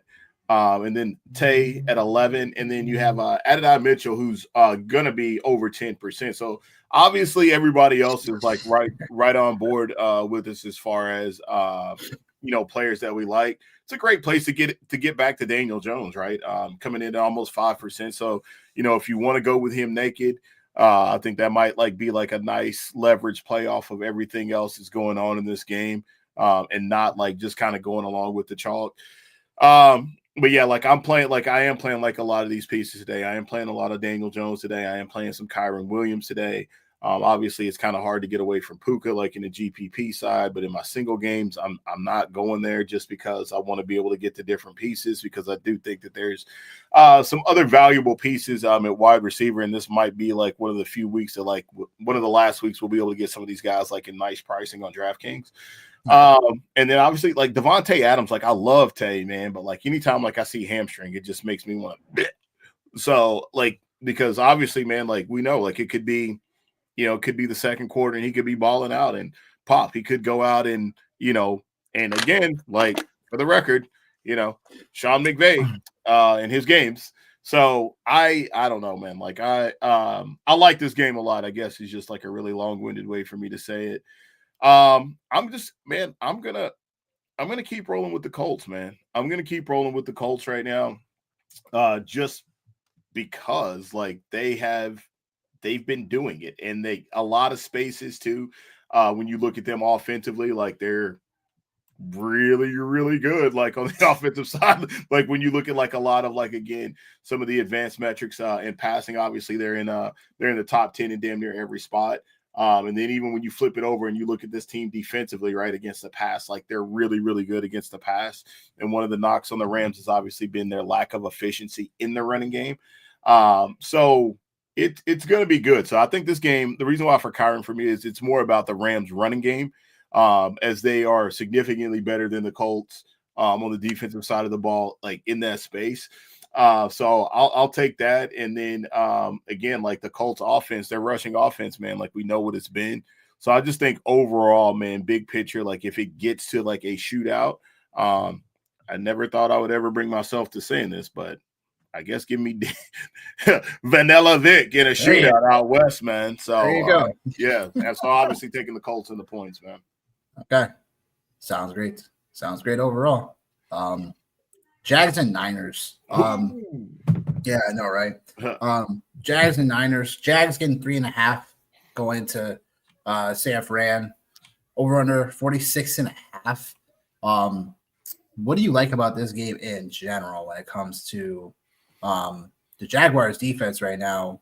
And then Tay at 11, and then you have Adonai Mitchell, who's gonna be over 10%. So obviously everybody else is like right on board with us as far as players that we like. It's a great place to get back to Daniel Jones, right? Coming in at almost 5%. So if you want to go with him naked, I think that might be like a nice leverage play off of everything else that's going on in this game, and not like just kind of going along with the chalk. But yeah, I am playing like a lot of these pieces today. I am playing a lot of Daniel Jones today. I am playing some Kyron Williams today. Obviously, it's kind of hard to get away from Puka, like in the GPP side, but in my single games, I'm not going there, just because I want to be able to get to different pieces, because I do think that there's some other valuable pieces at wide receiver, and this might be like one of the few weeks that one of the last weeks we'll be able to get some of these guys like in nice pricing on DraftKings. And then obviously like Devontae Adams, like I love Tay, man, but like anytime like I see hamstring, it just makes me want to. So like, because obviously, man, like we know like it could be, it could be the second quarter and he could be balling out and pop. He could go out and and again, like for the record, Sean McVay in his games. So I don't know, man. Like I like this game a lot. I guess it's just like a really long-winded way for me to say it. I'm gonna keep rolling with the Colts, man. I'm gonna keep rolling with the Colts right now, just because like they've been doing it, and a lot of spaces too. When you look at them offensively, like they're really, really good, like on the offensive side. Like when you look at like a lot of like, again, some of the advanced metrics in passing, obviously they're in the top 10 in damn near every spot. And then even when you flip it over and you look at this team defensively, right, against the pass, like they're really, really good against the pass. And one of the knocks on the Rams has obviously been their lack of efficiency in the running game. So it's going to be good. So I think this game, the reason why for Kyron for me is it's more about the Rams running game, as they are significantly better than the Colts on the defensive side of the ball, like in that space. So I'll take that. And then again, like the Colts offense, their rushing offense, man, like we know what it's been. So I just think overall, man, big picture, like if it gets to like a shootout, I never thought I would ever bring myself to saying this, but I guess give me Vanilla Vic in a shootout out west, man. So there you go. Yeah. And so obviously taking the Colts and the points, man. Okay. Sounds great. Sounds great overall. Jags and Niners. Yeah, I know, right? Jags and Niners. Jags getting 3.5 going to San Fran. Over under 46.5. what do you like about this game in general when it comes to the Jaguars defense right now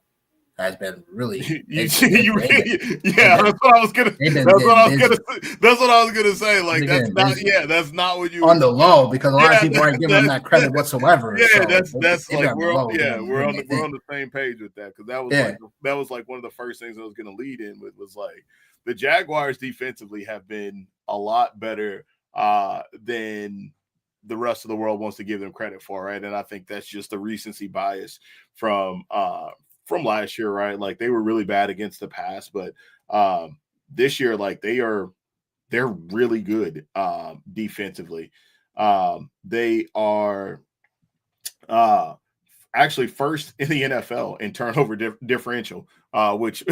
has been really Yeah, been that's what I was gonna. they've been That's what getting I was busy. gonna. That's what I was gonna say. They've Like been that's getting not. busy Yeah, that's not what you on would. the low because a lot of Yeah, people aren't giving them that credit whatsoever. yeah. So That's they've been like on the low we're doing their we're on thing. the same page with that because Yeah, that was like one of the first things I was gonna lead in with was like the Jaguars defensively have been a lot better than the rest of the world wants to give them credit for, right? And I think that's just the recency bias from last year, right? Like they were really bad against the pass, but this year, like they're really good defensively. They are uh, actually first in the NFL in turnover differential, which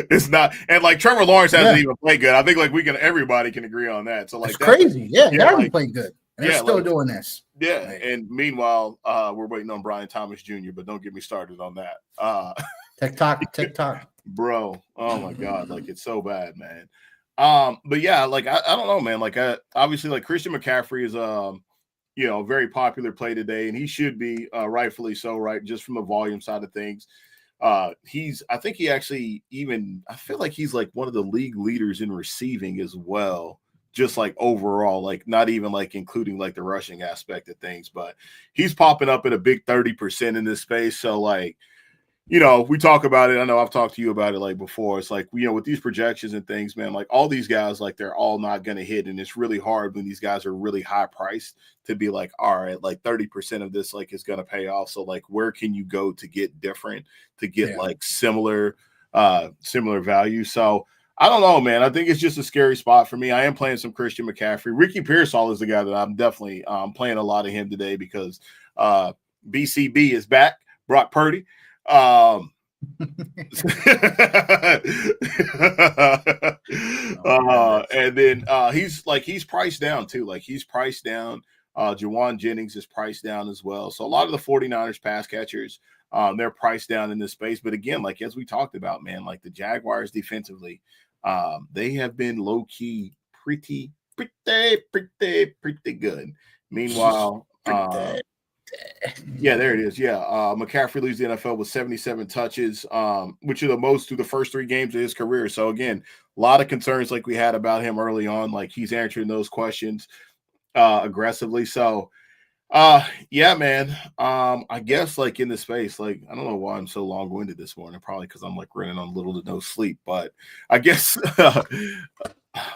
is not. And like Trevor Lawrence hasn't yeah, even played good. I think like everybody can agree on that. So it's like that's crazy. Yeah, they yeah, haven't like played good, and they're yeah, still like doing this. yeah. Like, And meanwhile, we're waiting on Brian Thomas Jr., but don't get me started on that. TikTok. Bro, oh my God, like it's so bad, man. But yeah, like I don't know, man. Like obviously like Christian McCaffrey is a very popular play today, and he should be rightfully so, right? Just from the volume side of things. I think he actually I feel like he's like one of the league leaders in receiving as well, just like overall, like not even like including like the rushing aspect of things, but he's popping up at a big 30% in this space. So like, we talk about it. I know I've talked to you about it like before. It's like, with these projections and things, man, like all these guys, like they're all not going to hit. And it's really hard when these guys are really high priced to be like, all right, like 30% of this, like is going to pay off. So like, where can you go to get different, to get like similar value? So I don't know, man. I think it's just a scary spot for me. I am playing some Christian McCaffrey. Ricky Pearsall is the guy that I'm definitely playing a lot of him today because BCB is back. Brock Purdy. And then he's priced down too. Like he's priced down. Jawan Jennings is priced down as well. So a lot of the 49ers pass catchers, they're priced down in this space. But again, like as we talked about, man, like the Jaguars defensively, they have been low key pretty good. Meanwhile, yeah, there it is. Yeah. McCaffrey leads the NFL with 77 touches, which are the most through the first 3 games of his career. So again, a lot of concerns like we had about him early on. Like he's answering those questions aggressively. So yeah, man. I guess like in the space, like I don't know why I'm so long-winded this morning, probably because I'm like running on little to no sleep, but I guess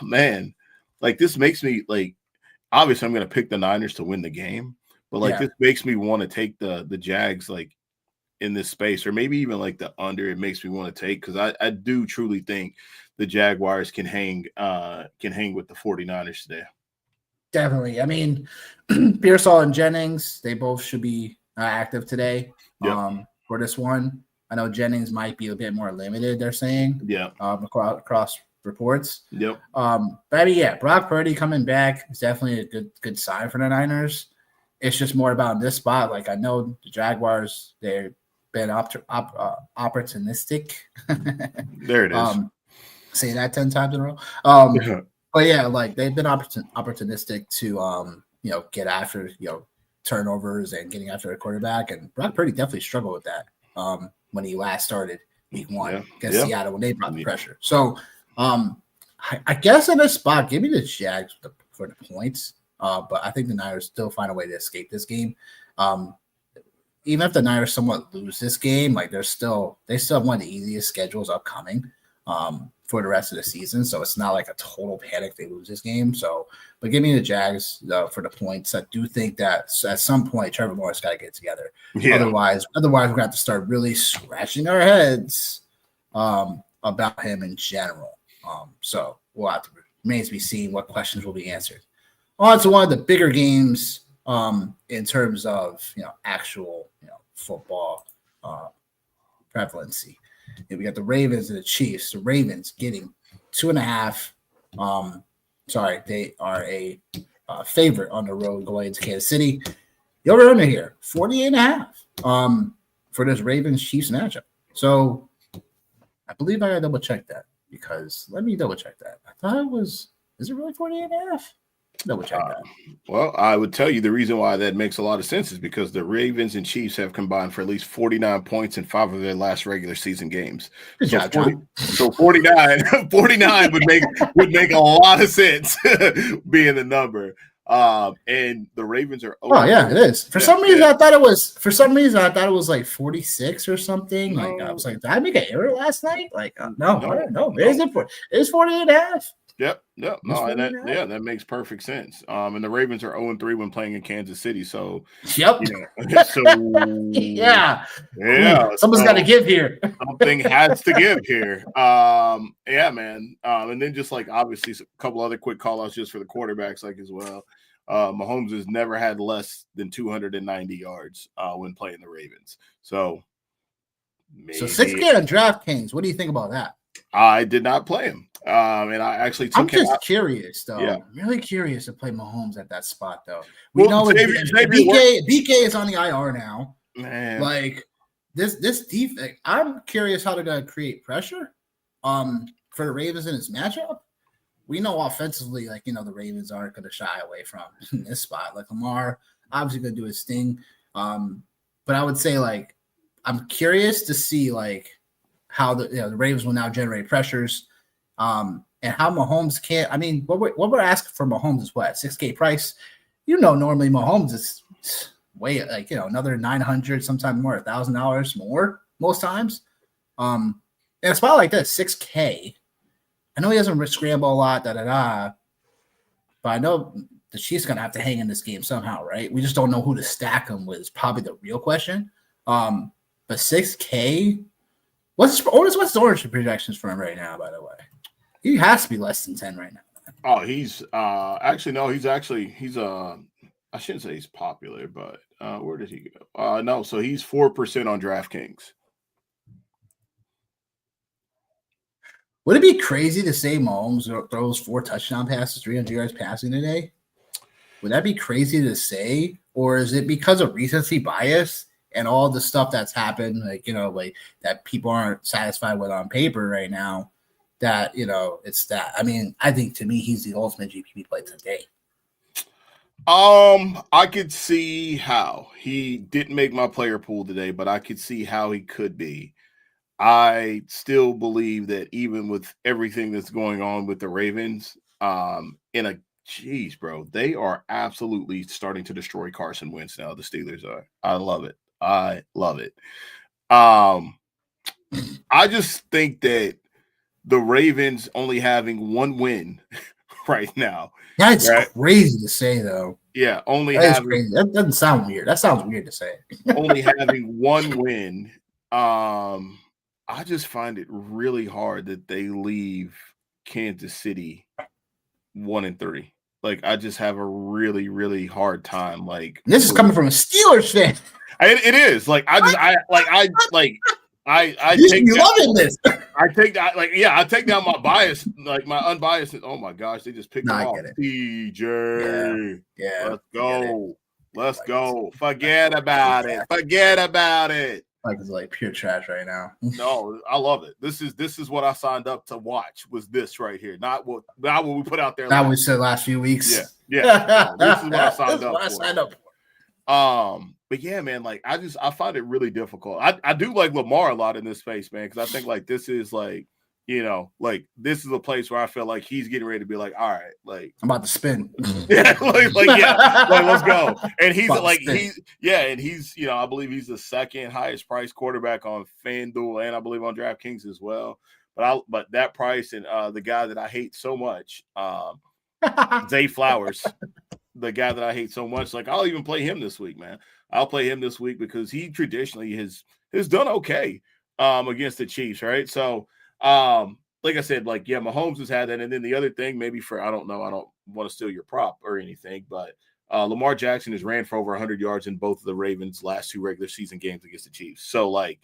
man, like this makes me like obviously I'm gonna pick the Niners to win the game. But like this makes me want to take the Jags like in this space, or maybe even like the under. It makes me want to take because I do truly think the Jaguars can hang with the 49ers today. Definitely. I mean, Pearsall and Jennings, they both should be active today for this one. I know Jennings might be a bit more limited, they're saying. Yeah. Across reports. Yep. But I mean, yeah, Brock Purdy coming back is definitely a good sign for the Niners. It's just more about this spot. Like I know the Jaguars, they've been opportunistic. There it is. Say that 10 times in a row. But yeah, like they've been opportunistic to get after turnovers and getting after a quarterback. And Brock Purdy definitely struggled with that when he last started week 1 against Seattle when they brought the pressure. So I guess in this spot, give me the Jags for the points. But I think the Niners still find a way to escape this game. Even if the Niners somewhat lose this game, like they still have one of the easiest schedules upcoming for the rest of the season. So it's not like a total panic they lose this game. So, but give me the Jags for the points. I do think that at some point Trevor Lawrence got to get together. Yeah. Otherwise we're going to have to start really scratching our heads about him in general. So we'll have to remains to be seen what questions will be answered. On to one of the bigger games in terms of actual football prevalency. We got the Ravens and the Chiefs. The Ravens getting 2.5. They are a favorite on the road going into Kansas City. The over-under here 48.5 for this Ravens Chiefs matchup. So I believe I gotta double check that because let me double check that. I thought it was. Is it really 48.5? Double check that. Well, I would tell you the reason why that makes a lot of sense is because the Ravens and Chiefs have combined for at least 49 points in 5 of their last regular season games. Good job, John. So 49 would make a lot of sense being the number. And the Ravens are. Oh yeah, it is. For some reason, I thought it was like 46 or something. No. Like I was like, did I make an error last night? Like no. It is 48 and a half. Yep. No, that makes perfect sense. And the Ravens are 0-3 when playing in Kansas City. So yep. Yeah. Someone's got to give here. Something has to give here. Yeah, man. And then just like obviously a couple other quick call outs just for the quarterbacks, like as well. Mahomes has never had less than 290 yards when playing the Ravens. So 6K on DraftKings. What do you think about that? I did not play him. And I actually took him. I'm just curious, though. Yeah. I'm really curious to play Mahomes at that spot, though. We know BK is on the IR now. Man. Like this defense, I'm curious how they're going to create pressure for the Ravens in this matchup. We know offensively, like, the Ravens aren't going to shy away from this spot. Like Lamar, obviously going to do his thing. But I would say, like, I'm curious to see, like, how the Ravens will now generate pressures, and how Mahomes can't. I mean, what we're asking for Mahomes is what, 6K price. Normally Mahomes is way like another $900, sometimes more, $1,000 more most times. And a spot like this, 6K. I know he doesn't scramble a lot, but I know the Chiefs gonna have to hang in this game somehow, right? We just don't know who to stack him with. Is probably the real question. But 6K. What's the ownership projections for him right now, by the way? He has to be less than 10 right now. Oh, he's actually no, he's I shouldn't say he's popular, but where did he go? No, so he's 4% on DraftKings. Would it be crazy to say Mahomes throws 4 touchdown passes, 300 yards passing today? Would that be crazy to say? Or is it because of recency bias and all the stuff that's happened, like that people aren't satisfied with on paper right now, that it's that? I mean, I think to me he's the ultimate GPP play today. I could see how he didn't make my player pool today, but I could see how he could be. I still believe that even with everything that's going on with the Ravens, they are absolutely starting to destroy Carson Wentz now. The Steelers are. I love it. I just think that the Ravens only having one win right now. That's crazy to say, though. Yeah, that doesn't sound weird. That sounds weird to say. Only having one win. I just find it really hard that they leave Kansas City 1-3. Like, I just have a really, really hard time. Like, this is coming from a Steelers fan. It is. Like, I take down my bias, like my unbiased. Oh my gosh, they just picked him off. DJ. Yeah. Let's go. Forget about it. Like it's like pure trash right now. No, I love it. This is what I signed up to watch. Was this right here? Not what we put out there. That we said last few weeks. Yeah. This is what I signed up for. But yeah, man, like I find it really difficult. I do like Lamar a lot in this space, man, because I think like this is like, this is a place where I feel like he's getting ready to be like, all right, like I'm about to spin. Yeah, let's go. And he's I believe he's the second highest priced quarterback on FanDuel and I believe on DraftKings as well. But that price and the guy that I hate so much, Zay Flowers, the guy that I hate so much, like I'll even play him this week, man. I'll play him this week because he traditionally has done okay against the Chiefs, right? So like I said, like, yeah, Mahomes has had that. And then the other thing, maybe I don't want to steal your prop or anything, but Lamar Jackson has ran for over 100 yards in both of the Ravens' last 2 regular season games against the Chiefs. So, like,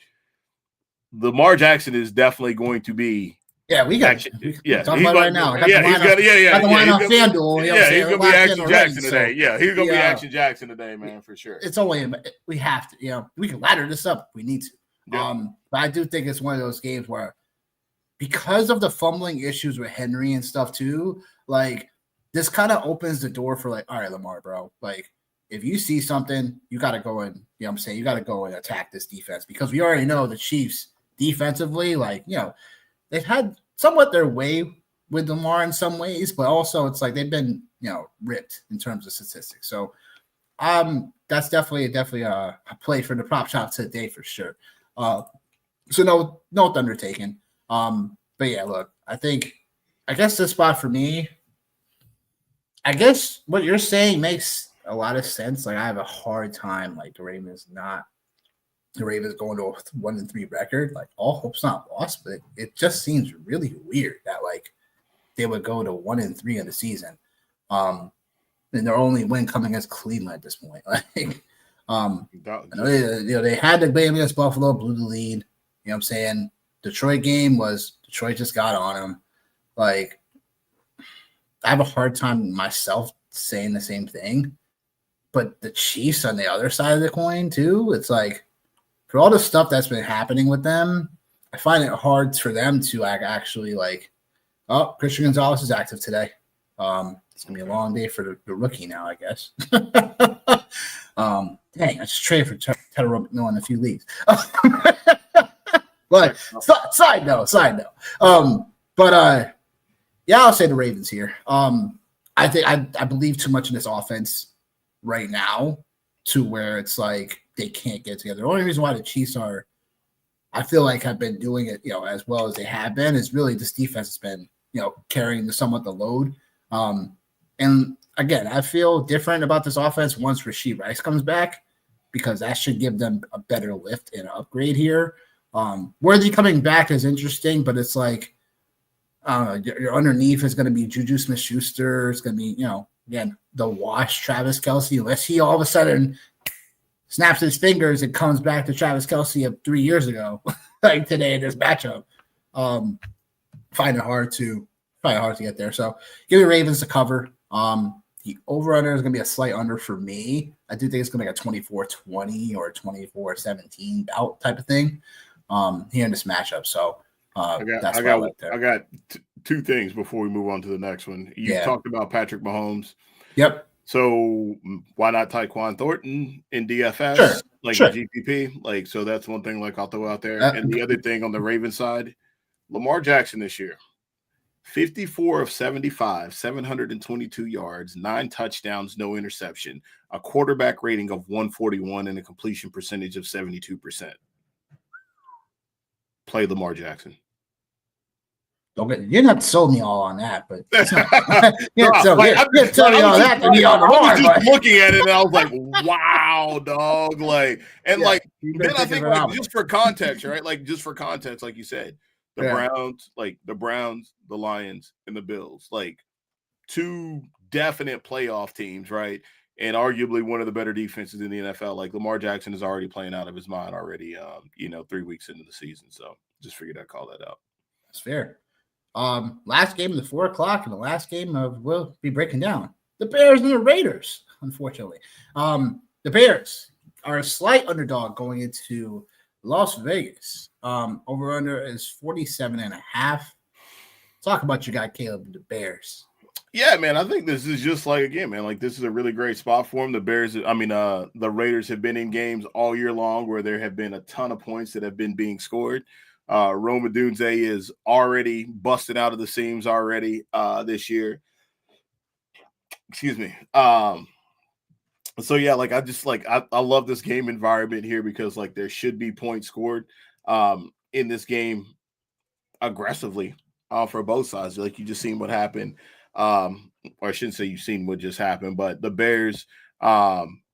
Lamar Jackson is definitely going to be. Yeah, we got. Yeah, talking about right now. He's going to FanDuel. He's going to be Action Jackson today. Yeah, he's going to be Action Jackson today, man, for sure. It's only we have to. We can ladder this up if we need to. Yeah. But I do think it's one of those games where, because of the fumbling issues with Henry and stuff too, like this kind of opens the door for like, all right, Lamar, bro, like if you see something, you got to go and, you know what I'm saying, you got to go and attack this defense, because we already know the Chiefs defensively, like, you know, they've had somewhat their way with Lamar in some ways, but also it's like they've been, you know, ripped in terms of statistics. So that's definitely a play for the prop shop today for sure. So no thunder taken. But yeah, look, I guess this spot for me, I guess what you're saying makes a lot of sense. Like I have a hard time like the Ravens going to a 1-3 record. Like all hope's not lost, but it just seems really weird that like they would go to 1-3 in the season. And their only win coming against Cleveland at this point. Like they had the game against Buffalo, blew the lead. You know what I'm saying? Detroit just got on them. Like I have a hard time myself saying the same thing. But the Chiefs on the other side of the coin, too, it's like for all the stuff that's been happening with them, I find it hard for them to actually like, oh, Christian Gonzalez is active today. It's going to be a long day for the rookie now, I guess. Dang, I just traded for Tedder McMillan in a few leagues. But side note. Yeah, I'll say the Ravens here. I think I believe too much in this offense right now to where it's like they can't get together. The only reason why the Chiefs I feel like have been doing it, you know, as well as they have been is really this defense has been, you know, carrying somewhat the load. And again, I feel different about this offense once Rashee Rice comes back, because that should give them a better lift and upgrade here. Worthy coming back is interesting, but it's like, I don't know, your underneath is going to be Juju Smith-Schuster. It's going to be, you know, again, the wash Travis Kelce, unless he all of a sudden snaps his fingers and comes back to Travis Kelce of 3 years ago, like today in this matchup. Find it hard to get there. So give me Ravens to cover. The over-under is going to be a slight under for me. I do think it's going to be a 24-20 or 24-17 bout type of thing here in this matchup. So I got two things before we move on to the next one. You talked about Patrick Mahomes. Yep. So why not Tyquan Thornton in DFS? Sure. The GPP? Like, so that's one thing like I'll throw out there. And the other thing on the Ravens side, Lamar Jackson this year. 54 of 75, 722 yards, 9 touchdowns, no interception, a quarterback rating of 141, and a completion percentage of 72%. Play Lamar Jackson. You're not sold me all on that, but you're telling me all that to be on the I was just looking at it and I was like, wow, dog. Like, and then I think just for context, right? Like just for context, like you said, the Browns, the Lions, and the Bills, like 2 definite playoff teams, right? And arguably one of the better defenses in the NFL. Like Lamar Jackson is already playing out of his mind already, 3 weeks into the season. So just figured I'd call that out. That's fair. Last game of the 4:00 and the last game we'll be breaking down the Bears and the Raiders. Unfortunately, the Bears are a slight underdog going into Las Vegas. Over under is 47.5. Talk about your guy Caleb, the Bears. Yeah, man, I think this is just like, again, man, like this is a really great spot for them. The the Raiders have been in games all year long where there have been a ton of points that have been being scored. Rome Odunze is already busted out of the seams already this year. Excuse me. So yeah, like I just like I love this game environment here because like there should be points scored in this game aggressively for both sides. Like you just seen what happened. Or I shouldn't say you've seen what just happened, but the Bears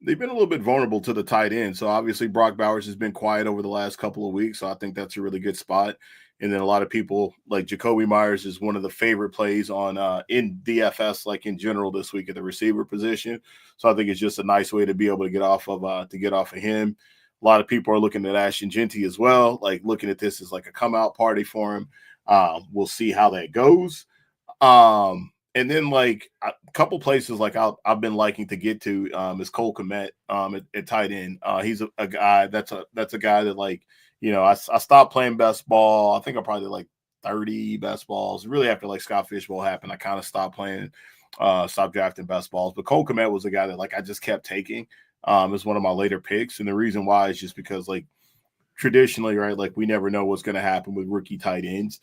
they've been a little bit vulnerable to the tight end. So obviously Brock Bowers has been quiet over the last couple of weeks. So I think that's a really good spot. And then a lot of people like Jacoby Myers is one of the favorite plays on in DFS, like in general this week at the receiver position. So I think it's just a nice way to be able to get off of him. A lot of people are looking at Ashton Genty as well, like looking at this as like a come out party for him. We'll see how that goes. And then like a couple places like I've been liking to get to is Cole Kmet at tight end. He's a guy that's a guy that like, I stopped playing best ball. I think I probably did like 30 best balls. Really after like Scott Fishbowl happened, I kind of stopped playing stopped drafting best balls. But Cole Kmet was a guy that like I just kept taking as one of my later picks. And the reason why is just because like traditionally, right, like we never know what's going to happen with rookie tight ends.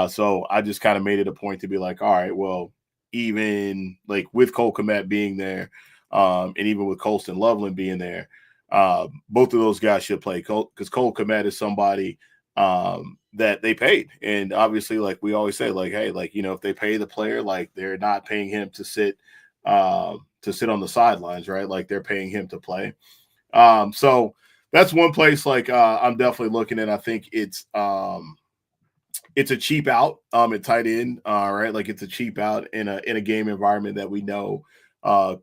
So I just kind of made it a point to be like, all right, well, even like with Cole Kmet being there, and even with Colston Loveland being there, both of those guys should play because Cole Kmet is somebody that they paid. And obviously, like we always say, like, hey, like, you know, if they pay the player, like they're not paying him to sit on the sidelines, right? Like they're paying him to play. So that's one place like I'm definitely looking at. I think it's a cheap out at tight end, right? Like it's a cheap out in a game environment that we know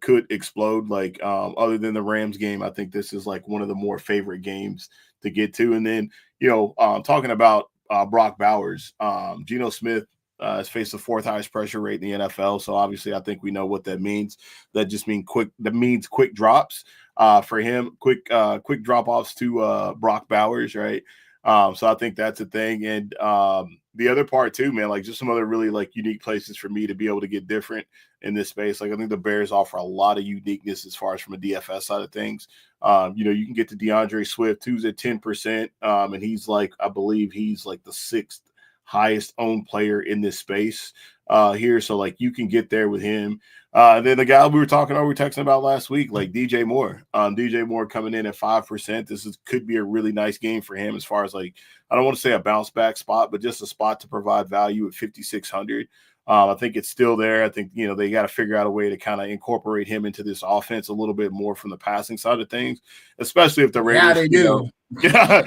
could explode. Like other than the Rams game, I think this is like one of the more favorite games to get to. And then, you know, talking about Brock Bowers, Geno Smith has faced the fourth highest pressure rate in the NFL. So obviously I think we know what that means. That just means quick drops for him, quick drop offs to Brock Bowers, right? So I think that's a thing. And the other part too, man, like just some other really like unique places for me to be able to get different in this space. Like I think the Bears offer a lot of uniqueness as far as from a DFS side of things. You know, you can get to DeAndre Swift, who's at 10%. And he's like, I believe he's like the sixth highest owned player in this space here. So like you can get there with him. And then the guy we were texting about last week, like DJ Moore. DJ Moore coming in at 5%. Could be a really nice game for him as far as like, I don't want to say a bounce back spot, but just a spot to provide value at 5,600. I think it's still there. I think, you know, they got to figure out a way to kind of incorporate him into this offense a little bit more from the passing side of things, especially if the Raiders, yeah, they do. Know, yeah,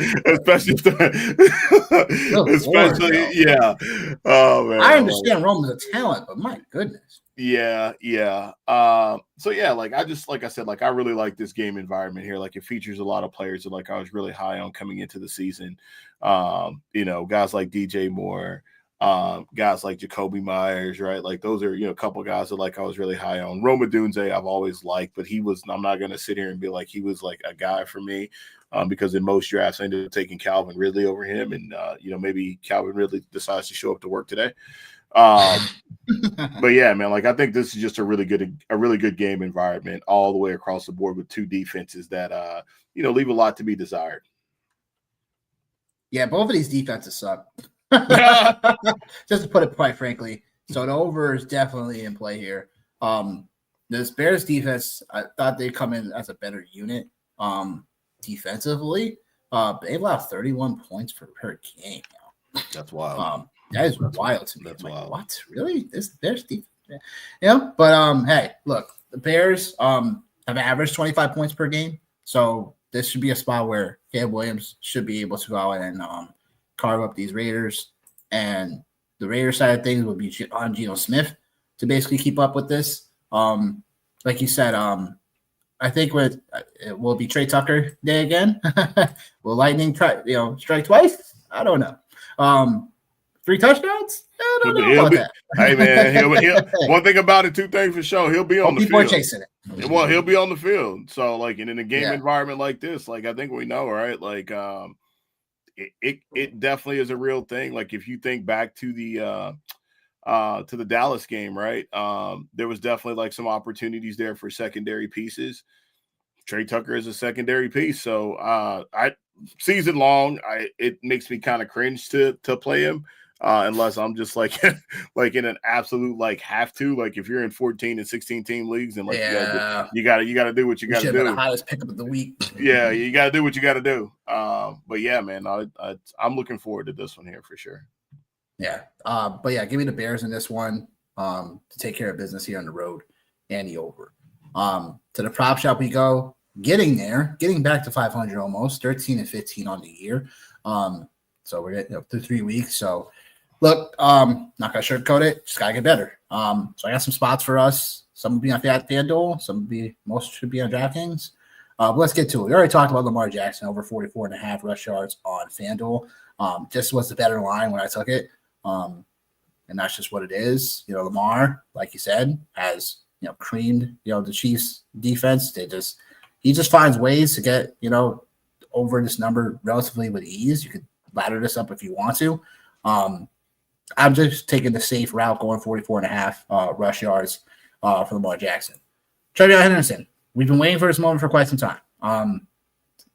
especially yeah. Oh man, I understand Roman's a talent, but my goodness. Yeah. So yeah, like I said, like I really like this game environment here. Like it features a lot of players that like I was really high on coming into the season. You know, guys like DJ Moore, guys like Jacoby Myers, right? Like those are, you know, a couple guys that like I was really high on. Roma Dunze I've always liked, but I'm not gonna sit here and be like he was like a guy for me. Because in most drafts I ended up taking Calvin Ridley over him, and you know, maybe Calvin Ridley decides to show up to work today. But yeah, man, like I think this is just a really good game environment all the way across the board with two defenses that you know, leave a lot to be desired. Yeah, both of these defenses suck. Just to put it quite frankly. So the over is definitely in play here. This Bears defense, I thought they'd come in as a better unit defensively. They allowed 31 points per game now. That's wild. That is wild to me. That's like, wild. What? Really? This Bears defense? Yeah. But hey, look, the Bears have averaged 25 points per game. So this should be a spot where Caleb Williams should be able to go out and carve up these Raiders. And the Raiders side of things will be on Geno Smith to basically keep up with this. Like you said, I think it will be Trey Tucker day again. Will Lightning strike twice? I don't know. 3 touchdowns? I don't know about that. Hey man, one thing about it, 2 things for sure. He'll be on the field. Chasing it. Well, he'll be on the field. So like in a game environment like this, like I think we know, right? Like it definitely is a real thing. Like if you think back to the Dallas game, right? There was definitely like some opportunities there for secondary pieces. Trey Tucker is a secondary piece. So I season long, it makes me kind of cringe to play him. Unless I'm just like like in an absolute like have to, like if you're in 14 and 16 team leagues and like you gotta do what you gotta do. The highest pickup of the week. Yeah, you gotta do what you gotta do. But yeah, man, I'm looking forward to this one here for sure. Yeah. But yeah, give me the Bears in this one to take care of business here on the road and the over. To the prop shop we go, getting back to 500 almost, 13 and 15 on the year. So we're getting through 3 weeks. So look, not gonna sugarcoat it, just gotta get better. So I got some spots for us. Some will be on FanDuel, most should be on DraftKings. But let's get to it. We already talked about Lamar Jackson over 44.5 rush yards on FanDuel. Just was the better line when I took it. And that's just what it is. You know, Lamar, like you said, has creamed the Chiefs defense. He just finds ways to get over this number relatively with ease. You could ladder this up if you want to. I'm just taking the safe route, going 44.5 rush yards. for Lamar Jackson. Trevion Henderson, we've been waiting for this moment for quite some time.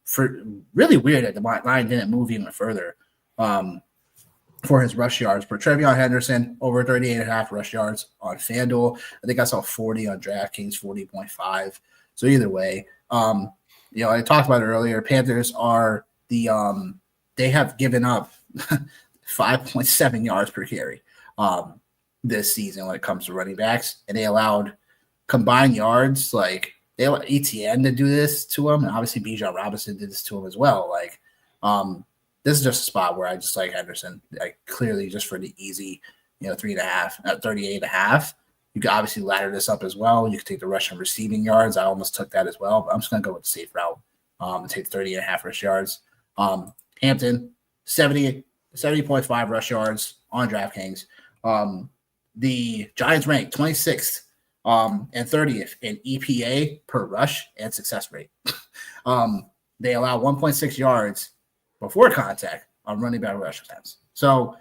For really weird that the line didn't move even further for his rush yards. For Trevion Henderson, over 38.5 rush yards on FanDuel. I think I saw 40 on DraftKings, 40.5. So either way, I talked about it earlier. Panthers are they have given up 5.7 yards per carry this season when it comes to running backs, and they allowed combined yards. Like they allowed ETN to do this to him, and obviously Bijan Robinson did this to him as well. Like this is just a spot where I just like Henderson, like clearly just for the easy, 3.5, 38.5. You could obviously ladder this up as well. You could take the rushing receiving yards. I almost took that as well, but I'm just going to go with the safe route and take 30.5 rush yards. Hampton, 70.5 rush yards on DraftKings. The Giants ranked 26th and 30th in EPA per rush and success rate. They allow 1.6 yards before contact on running back rush attempts. So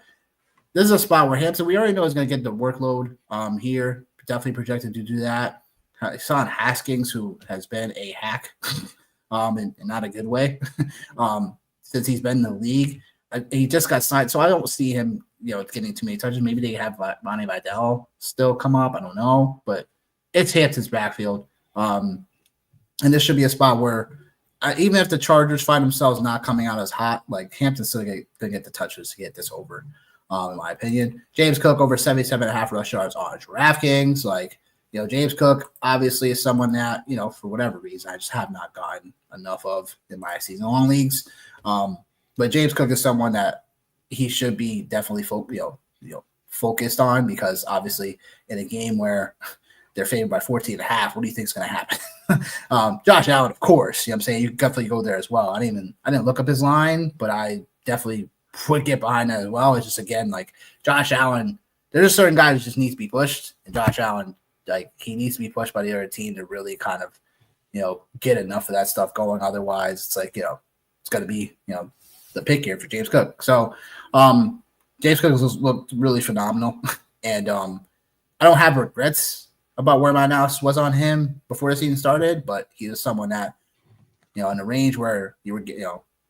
this is a spot where Hampton, we already know, is going to get the workload here. Definitely projected to do that. Son Haskins, who has been a hack in not a good way since he's been in the league. He just got signed, so I don't see him, getting too many touches. Maybe they have Ronnie Vidal still come up. I don't know, but it's Hampton's backfield. And this should be a spot where even if the Chargers find themselves not coming out as hot, like Hampton's still going to get the touches to get this over. In my opinion, James Cook over 77.5 rush yards on DraftKings. Like, James Cook obviously is someone that, for whatever reason, I just have not gotten enough of in my season-long leagues. But James Cook is someone that he should be definitely focused on, because obviously in a game where they're favored by 14.5, what do you think is going to happen? Josh Allen, of course, I'm saying you can definitely go there as well. I didn't look up his line, but I definitely would get behind that as well. It's just, again, like Josh Allen, there's a certain guy who just needs to be pushed, and Josh Allen, like, he needs to be pushed by the other team to really kind of, get enough of that stuff going. Otherwise, it's like, it's going to be, the pick here for James Cook. So James Cook looked really phenomenal, and I don't have regrets about where my analysis was on him before the season started, but he was someone that, in the range where you would get,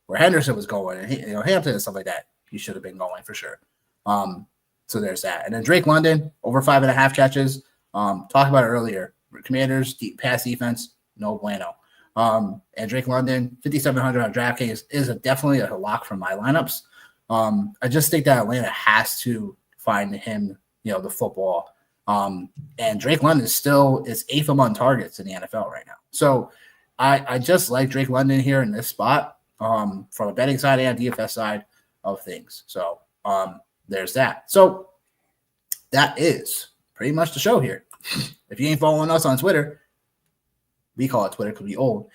where Henderson was going, and Hampton and stuff like that, he should have been going for sure. So there's that. And then Drake London, over 5.5 catches. Talked about it earlier. Commanders pass defense, no bueno. And Drake London, 5,700 on DraftKings is definitely a lock for my lineups. I just think that Atlanta has to find him, the football. And Drake London still is 8th among targets in the NFL right now. So I just like Drake London here in this spot. From a betting side and DFS side of things. So there's that. So that is pretty much the show here. If you ain't following us on Twitter, we call it Twitter because we old.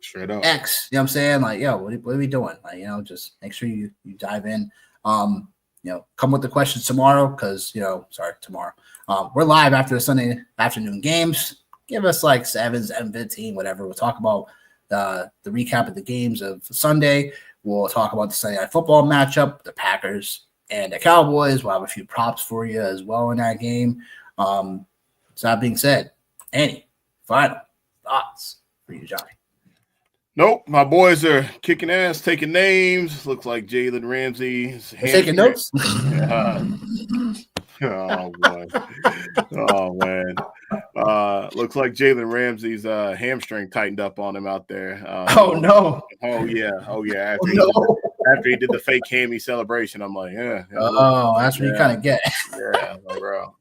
Straight up. X, what I'm saying? Like, what are we doing? Like, just make sure you dive in. Come with the questions tomorrow because, tomorrow. We're live after the Sunday afternoon games. Give us like 7:15, whatever. We'll talk about the recap of the games of Sunday. We'll talk about the Sunday Night Football matchup, the Packers and the Cowboys. We'll have a few props for you as well in that game. So that being said, any final thoughts for you, Johnny? Nope. My boys are kicking ass, taking names. Looks like Jalen Ramsey is taking notes. Oh boy. Oh man. Looks like Jalen Ramsey's hamstring tightened up on him out there. Oh no. Oh yeah. After he did the fake hammy celebration, I'm like, yeah. That's what you kind of get. Yeah, bro.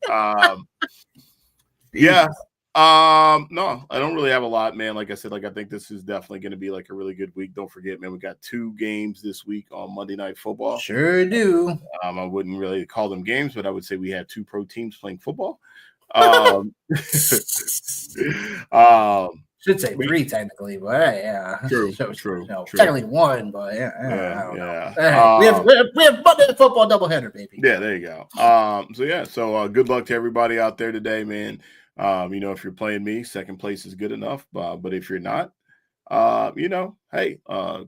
Yeah. No, I don't really have a lot, man. Like I said, I think this is definitely going to be like a really good week. Don't forget, man, we got 2 games this week on Monday Night Football. Sure do. I wouldn't really call them games, but I would say we have 2 pro teams playing football. Should say 3 technically, but yeah. True. Technically 1, but yeah. Yeah. We have Monday Night Football doubleheader, baby. Yeah, there you go. So good luck to everybody out there today, man. If you're playing me, second place is good enough. But if you're not, hey,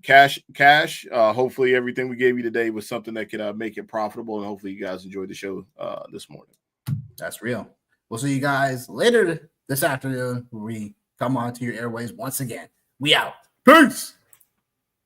cash. Hopefully everything we gave you today was something that could make it profitable, and hopefully you guys enjoyed the show this morning. That's real. We'll see you guys later this afternoon when we come onto your airways once again. We out. Peace.